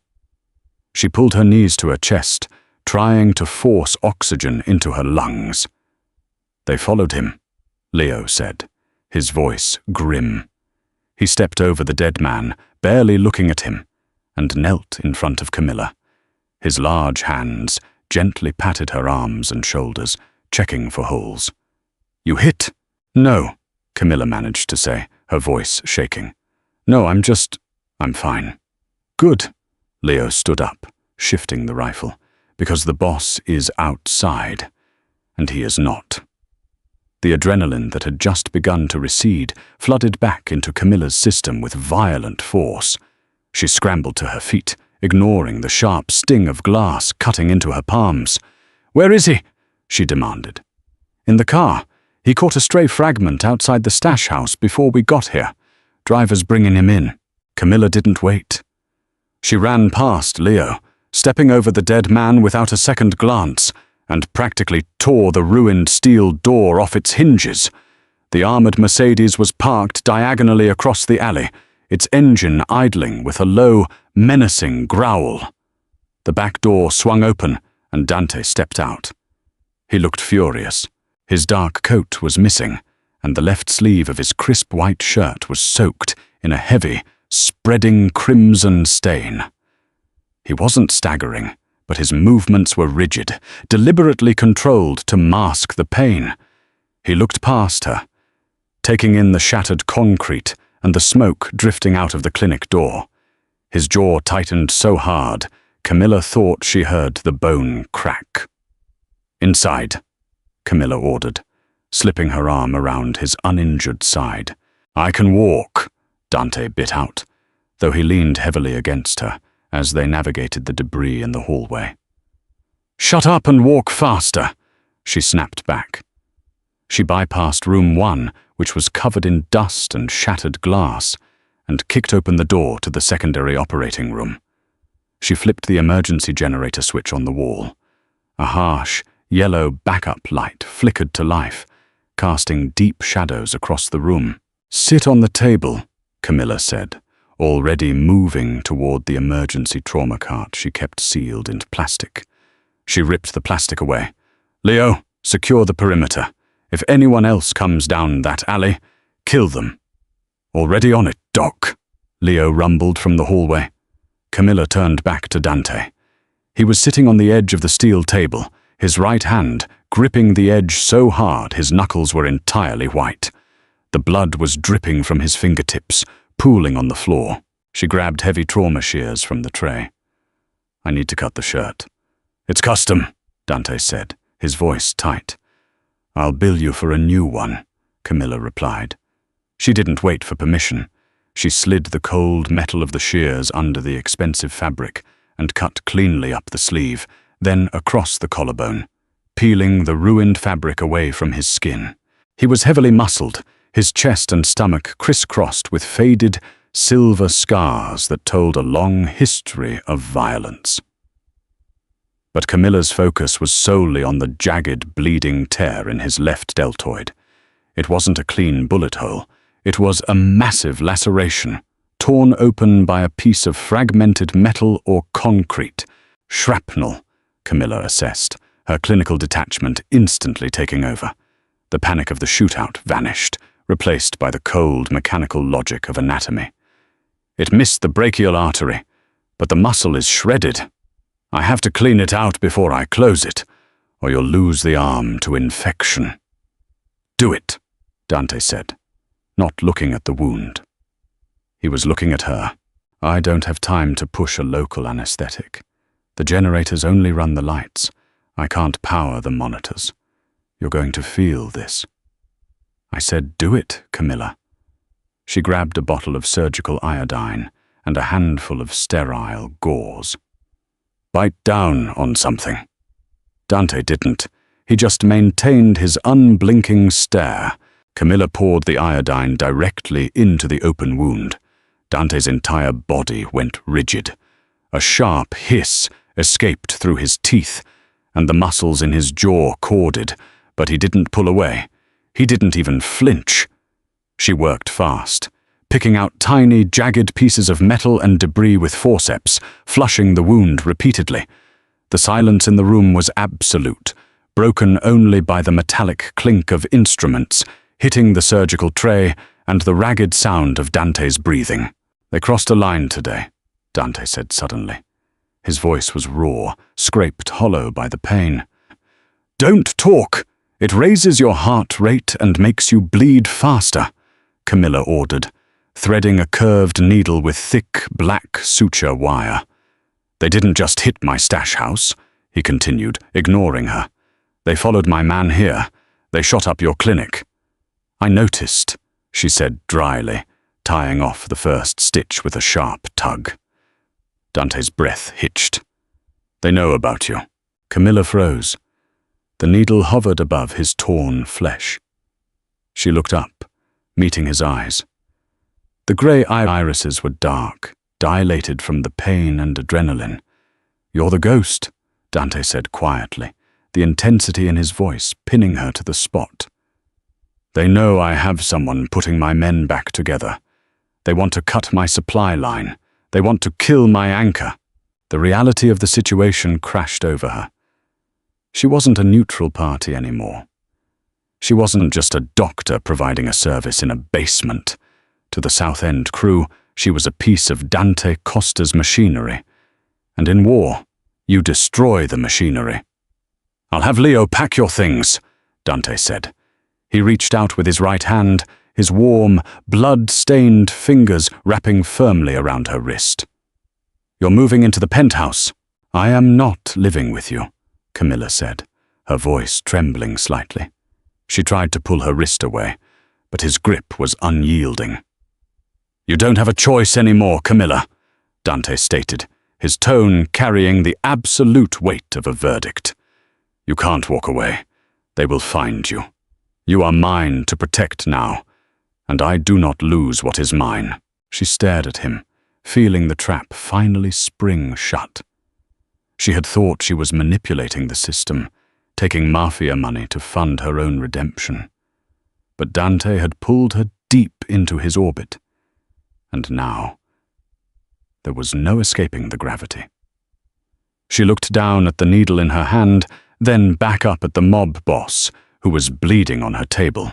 She pulled her knees to her chest, trying to force oxygen into her lungs. "They followed him," Leo said, his voice grim. He stepped over the dead man, barely looking at him, and knelt in front of Camilla. His large hands gently patted her arms and shoulders, checking for holes. "You hit?" "No," Camilla managed to say, her voice shaking. "No, I'm fine." "Good." Leo stood up, shifting the rifle, "because the boss is outside, and he is not." The adrenaline that had just begun to recede flooded back into Camilla's system with violent force. She scrambled to her feet, ignoring the sharp sting of glass cutting into her palms. "Where is he?" she demanded. "In the car. He caught a stray fragment outside the stash house before we got here. Driver's bringing him in." Camilla didn't wait. She ran past Leo, stepping over the dead man without a second glance, and practically tore the ruined steel door off its hinges. The armored Mercedes was parked diagonally across the alley, its engine idling with a low, menacing growl. The back door swung open, and Dante stepped out. He looked furious. His dark coat was missing, and the left sleeve of his crisp white shirt was soaked in a heavy, spreading crimson stain. He wasn't staggering, but his movements were rigid, deliberately controlled to mask the pain. He looked past her, taking in the shattered concrete and the smoke drifting out of the clinic door. His jaw tightened so hard, Camilla thought she heard the bone crack. "Inside," Camilla ordered, slipping her arm around his uninjured side. "I can walk," Dante bit out, though he leaned heavily against her as they navigated the debris in the hallway. "Shut up and walk faster," she snapped back. She bypassed room 1, which was covered in dust and shattered glass, and kicked open the door to the secondary operating room. She flipped the emergency generator switch on the wall. A harsh, yellow backup light flickered to life, casting deep shadows across the room. "Sit on the table," Camilla said, already moving toward the emergency trauma cart she kept sealed in plastic. She ripped the plastic away. "Leo, secure the perimeter. If anyone else comes down that alley, kill them." "Already on it, Doc," Leo rumbled from the hallway. Camilla turned back to Dante. He was sitting on the edge of the steel table, his right hand gripping the edge so hard his knuckles were entirely white. The blood was dripping from his fingertips, pooling on the floor. She grabbed heavy trauma shears from the tray. "I need to cut the shirt." "It's custom," Dante said, his voice tight. "I'll bill you for a new one," Camilla replied. She didn't wait for permission. She slid the cold metal of the shears under the expensive fabric and cut cleanly up the sleeve, then across the collarbone, peeling the ruined fabric away from his skin. He was heavily muscled, his chest and stomach crisscrossed with faded, silver scars that told a long history of violence. But Camilla's focus was solely on the jagged, bleeding tear in his left deltoid. It wasn't a clean bullet hole. It was a massive laceration, torn open by a piece of fragmented metal or concrete. Shrapnel, Camilla assessed, her clinical detachment instantly taking over. The panic of the shootout vanished, replaced by the cold, mechanical logic of anatomy. "It missed the brachial artery, but the muscle is shredded. I have to clean it out before I close it, or you'll lose the arm to infection." "Do it," Dante said, not looking at the wound. He was looking at her. "I don't have time to push a local anesthetic. The generators only run the lights. I can't power the monitors. You're going to feel this." I said, "Do it, Camilla." She grabbed a bottle of surgical iodine and a handful of sterile gauze. "Bite down on something." Dante didn't. He just maintained his unblinking stare. Camilla poured the iodine directly into the open wound. Dante's entire body went rigid. A sharp hiss escaped through his teeth, and the muscles in his jaw corded, but he didn't pull away. He didn't even flinch. She worked fast, picking out tiny, jagged pieces of metal and debris with forceps, flushing the wound repeatedly. The silence in the room was absolute, broken only by the metallic clink of instruments hitting the surgical tray and the ragged sound of Dante's breathing. "They crossed a line today," Dante said suddenly. His voice was raw, scraped hollow by the pain. "Don't talk! It raises your heart rate and makes you bleed faster," Camilla ordered, threading a curved needle with thick, black suture wire. "They didn't just hit my stash house," he continued, ignoring her. "They followed my man here. They shot up your clinic." "I noticed," she said dryly, tying off the first stitch with a sharp tug. Dante's breath hitched. They know about you. Camilla froze. The needle hovered above his torn flesh. She looked up, meeting his eyes. The grey irises were dark, dilated from the pain and adrenaline. "You're the ghost," Dante said quietly, the intensity in his voice pinning her to the spot. "They know I have someone putting my men back together. They want to cut my supply line. They want to kill my anchor." The reality of the situation crashed over her. She wasn't a neutral party anymore. She wasn't just a doctor providing a service in a basement. To the South End crew, she was a piece of Dante Costa's machinery. And in war, you destroy the machinery. "I'll have Leo pack your things," Dante said. He reached out with his right hand, his warm, blood-stained fingers wrapping firmly around her wrist. "You're moving into the penthouse." "I am not living with you," Camilla said, her voice trembling slightly. She tried to pull her wrist away, but his grip was unyielding. "You don't have a choice anymore, Camilla," Dante stated, his tone carrying the absolute weight of a verdict. "You can't walk away. They will find you. You are mine to protect now, and I do not lose what is mine." She stared at him, feeling the trap finally spring shut. She had thought she was manipulating the system, taking Mafia money to fund her own redemption. But Dante had pulled her deep into his orbit, and now there was no escaping the gravity. She looked down at the needle in her hand, then back up at the mob boss, who was bleeding on her table.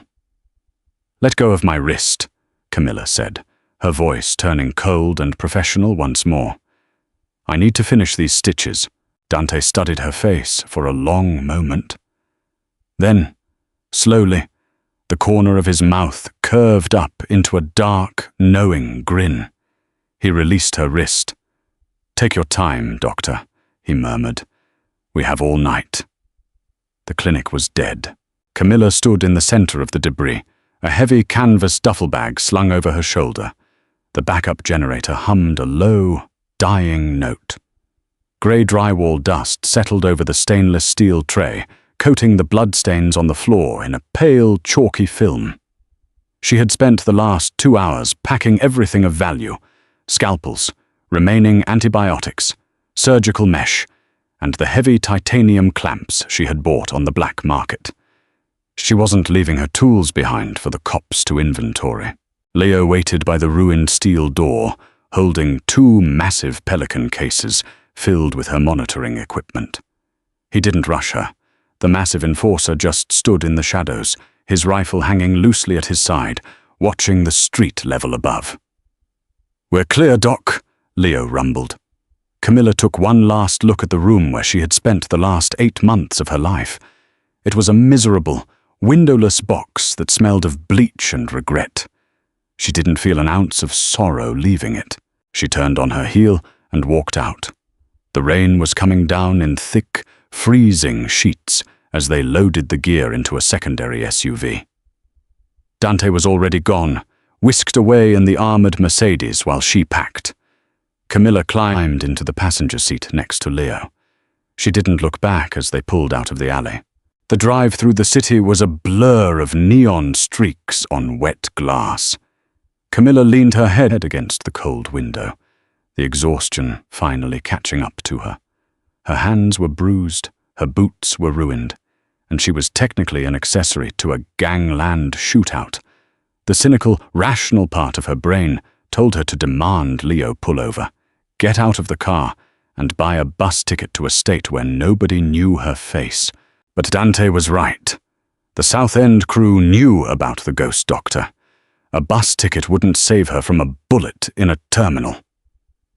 "Let go of my wrist," Camilla said, her voice turning cold and professional once more. "I need to finish these stitches." Dante studied her face for a long moment. Then, slowly, the corner of his mouth curved up into a dark, knowing grin. He released her wrist. "Take your time, doctor," he murmured. "We have all night." The clinic was dead. Camilla stood in the center of the debris, a heavy canvas duffel bag slung over her shoulder. The backup generator hummed a low, dying note. Grey drywall dust settled over the stainless steel tray, coating the bloodstains on the floor in a pale, chalky film. She had spent the last 2 hours packing everything of value: scalpels, remaining antibiotics, surgical mesh, and the heavy titanium clamps she had bought on the black market. She wasn't leaving her tools behind for the cops to inventory. Leo waited by the ruined steel door, holding 2 massive Pelican cases filled with her monitoring equipment. He didn't rush her. The massive enforcer just stood in the shadows, his rifle hanging loosely at his side, watching the street level above. "We're clear, Doc," Leo rumbled. Camilla took one last look at the room where she had spent the last 8 months of her life. It was a miserable, windowless box that smelled of bleach and regret. She didn't feel an ounce of sorrow leaving it. She turned on her heel and walked out. The rain was coming down in thick, freezing sheets as they loaded the gear into a secondary SUV. Dante was already gone, whisked away in the armored Mercedes while she packed. Camilla climbed into the passenger seat next to Leo. She didn't look back as they pulled out of the alley. The drive through the city was a blur of neon streaks on wet glass. Camilla leaned her head against the cold window, the exhaustion finally catching up to her. Her hands were bruised, her boots were ruined, and she was technically an accessory to a gangland shootout. The cynical, rational part of her brain told her to demand Leo pull over, get out of the car, and buy a bus ticket to a state where nobody knew her face. But Dante was right. The South End crew knew about the ghost doctor. A bus ticket wouldn't save her from a bullet in a terminal.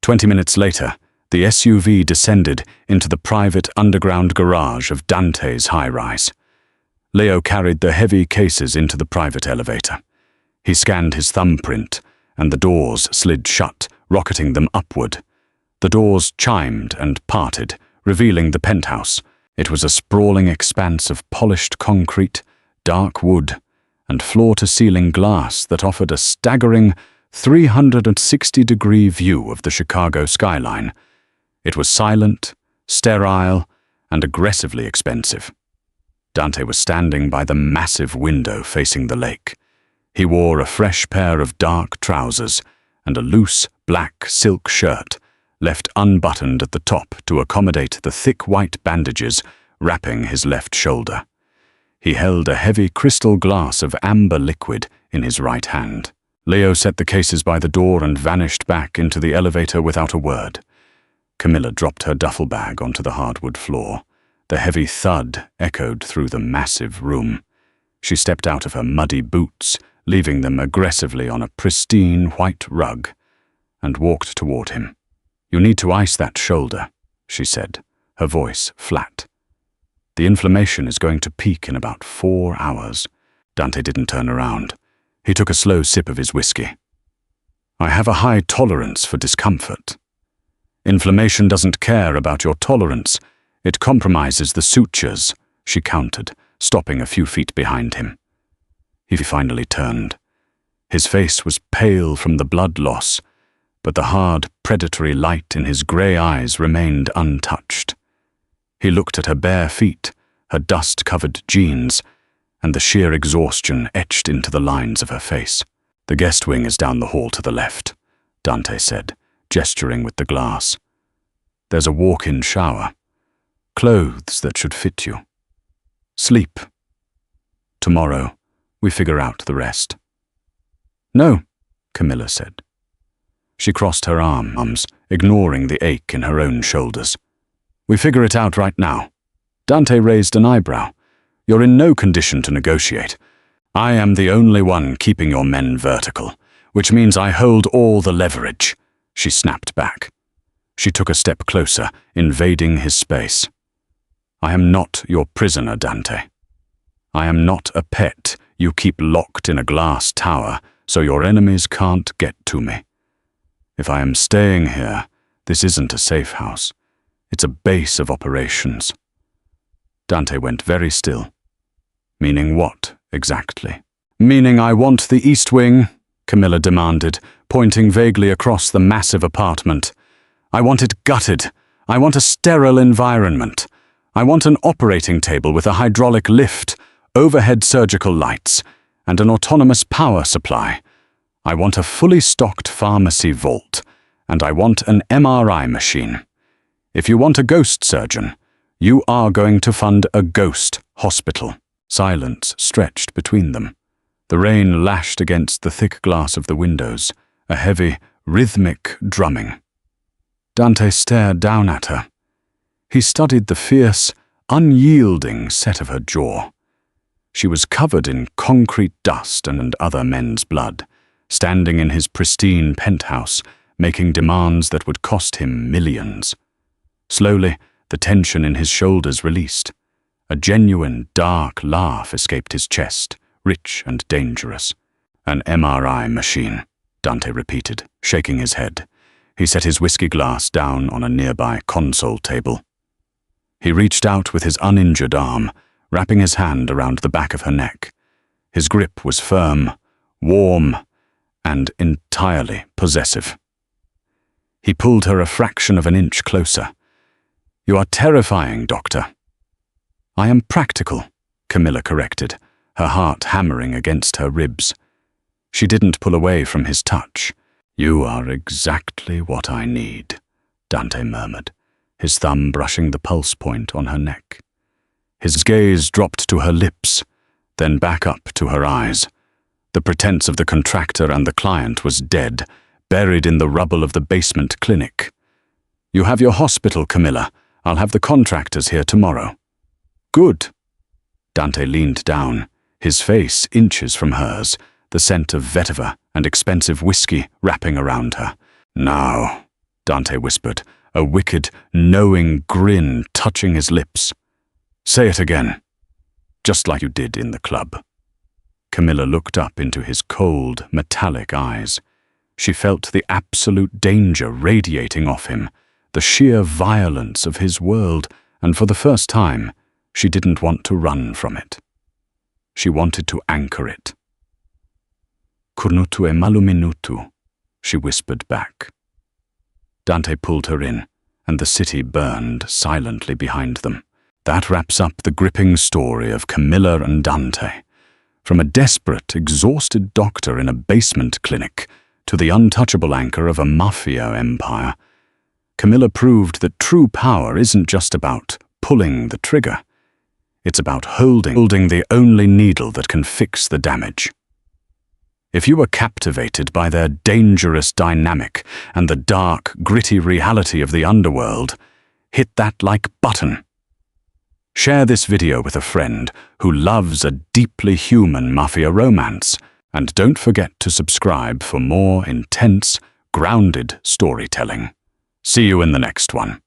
20 minutes later, the SUV descended into the private underground garage of Dante's high-rise. Leo carried the heavy cases into the private elevator. He scanned his thumbprint, and the doors slid shut, rocketing them upward. The doors chimed and parted, revealing the penthouse. It was a sprawling expanse of polished concrete, dark wood, and floor-to-ceiling glass that offered a staggering 360-degree view of the Chicago skyline, It was silent, sterile, and aggressively expensive. Dante was standing by the massive window facing the lake. He wore a fresh pair of dark trousers and a loose black silk shirt, left unbuttoned at the top to accommodate the thick white bandages wrapping his left shoulder. He held a heavy crystal glass of amber liquid in his right hand. Leo set the cases by the door and vanished back into the elevator without a word. Camilla dropped her duffel bag onto the hardwood floor. The heavy thud echoed through the massive room. She stepped out of her muddy boots, leaving them aggressively on a pristine white rug, and walked toward him. "You need to ice that shoulder," she said, her voice flat. "The inflammation is going to peak in about 4 hours." Dante didn't turn around. He took a slow sip of his whiskey. "I have a high tolerance for discomfort." "Inflammation doesn't care about your tolerance. It compromises the sutures," she countered, stopping a few feet behind him. He finally turned. His face was pale from the blood loss, but the hard, predatory light in his grey eyes remained untouched. He looked at her bare feet, her dust-covered jeans, and the sheer exhaustion etched into the lines of her face. "The guest wing is down the hall to the left," Dante said, gesturing with the glass. "There's a walk-in shower. Clothes that should fit you. Sleep. Tomorrow, we figure out the rest." "No," Camilla said. She crossed her arms, ignoring the ache in her own shoulders. "We figure it out right now." Dante raised an eyebrow. "You're in no condition to negotiate. I am the only one keeping your men vertical, which means I hold all the leverage." She snapped back. She took a step closer, invading his space. "I am not your prisoner, Dante. I am not a pet you keep locked in a glass tower so your enemies can't get to me. If I am staying here, this isn't a safe house. It's a base of operations." Dante went very still. "Meaning what, exactly?" "Meaning I want the East Wing," Camilla demanded, pointing vaguely across the massive apartment. "I want it gutted. I want a sterile environment. I want an operating table with a hydraulic lift, overhead surgical lights, and an autonomous power supply. I want a fully stocked pharmacy vault, and I want an MRI machine. If you want a ghost surgeon, you are going to fund a ghost hospital." Silence stretched between them. The rain lashed against the thick glass of the windows, a heavy, rhythmic drumming. Dante stared down at her. He studied the fierce, unyielding set of her jaw. She was covered in concrete dust and other men's blood, standing in his pristine penthouse, making demands that would cost him millions. Slowly, the tension in his shoulders released. A genuine, dark laugh escaped his chest, rich and dangerous. "An MRI machine," Dante repeated, shaking his head. He set his whiskey glass down on a nearby console table. He reached out with his uninjured arm, wrapping his hand around the back of her neck. His grip was firm, warm, and entirely possessive. He pulled her a fraction of an inch closer. "You are terrifying, Doctor." "I am practical," Camilla corrected, her heart hammering against her ribs. She didn't pull away from his touch. "You are exactly what I need," Dante murmured, his thumb brushing the pulse point on her neck. His gaze dropped to her lips, then back up to her eyes. The pretense of the contractor and the client was dead, buried in the rubble of the basement clinic. "You have your hospital, Camilla. I'll have the contractors here tomorrow." "Good." Dante leaned down, his face inches from hers, the scent of vetiver and expensive whiskey wrapping around her. "Now," Dante whispered, a wicked, knowing grin touching his lips. "Say it again, just like you did in the club." Camilla looked up into his cold, metallic eyes. She felt the absolute danger radiating off him, the sheer violence of his world, and for the first time, she didn't want to run from it. She wanted to anchor it. "Cornutu e maluminutu," she whispered back. Dante pulled her in, and the city burned silently behind them. That wraps up the gripping story of Camilla and Dante. From a desperate, exhausted doctor in a basement clinic to the untouchable anchor of a Mafia empire, Camilla proved that true power isn't just about pulling the trigger. It's about holding the only needle that can fix the damage. If you were captivated by their dangerous dynamic and the dark, gritty reality of the underworld, hit that like button. Share this video with a friend who loves a deeply human Mafia romance, and don't forget to subscribe for more intense, grounded storytelling. See you in the next one.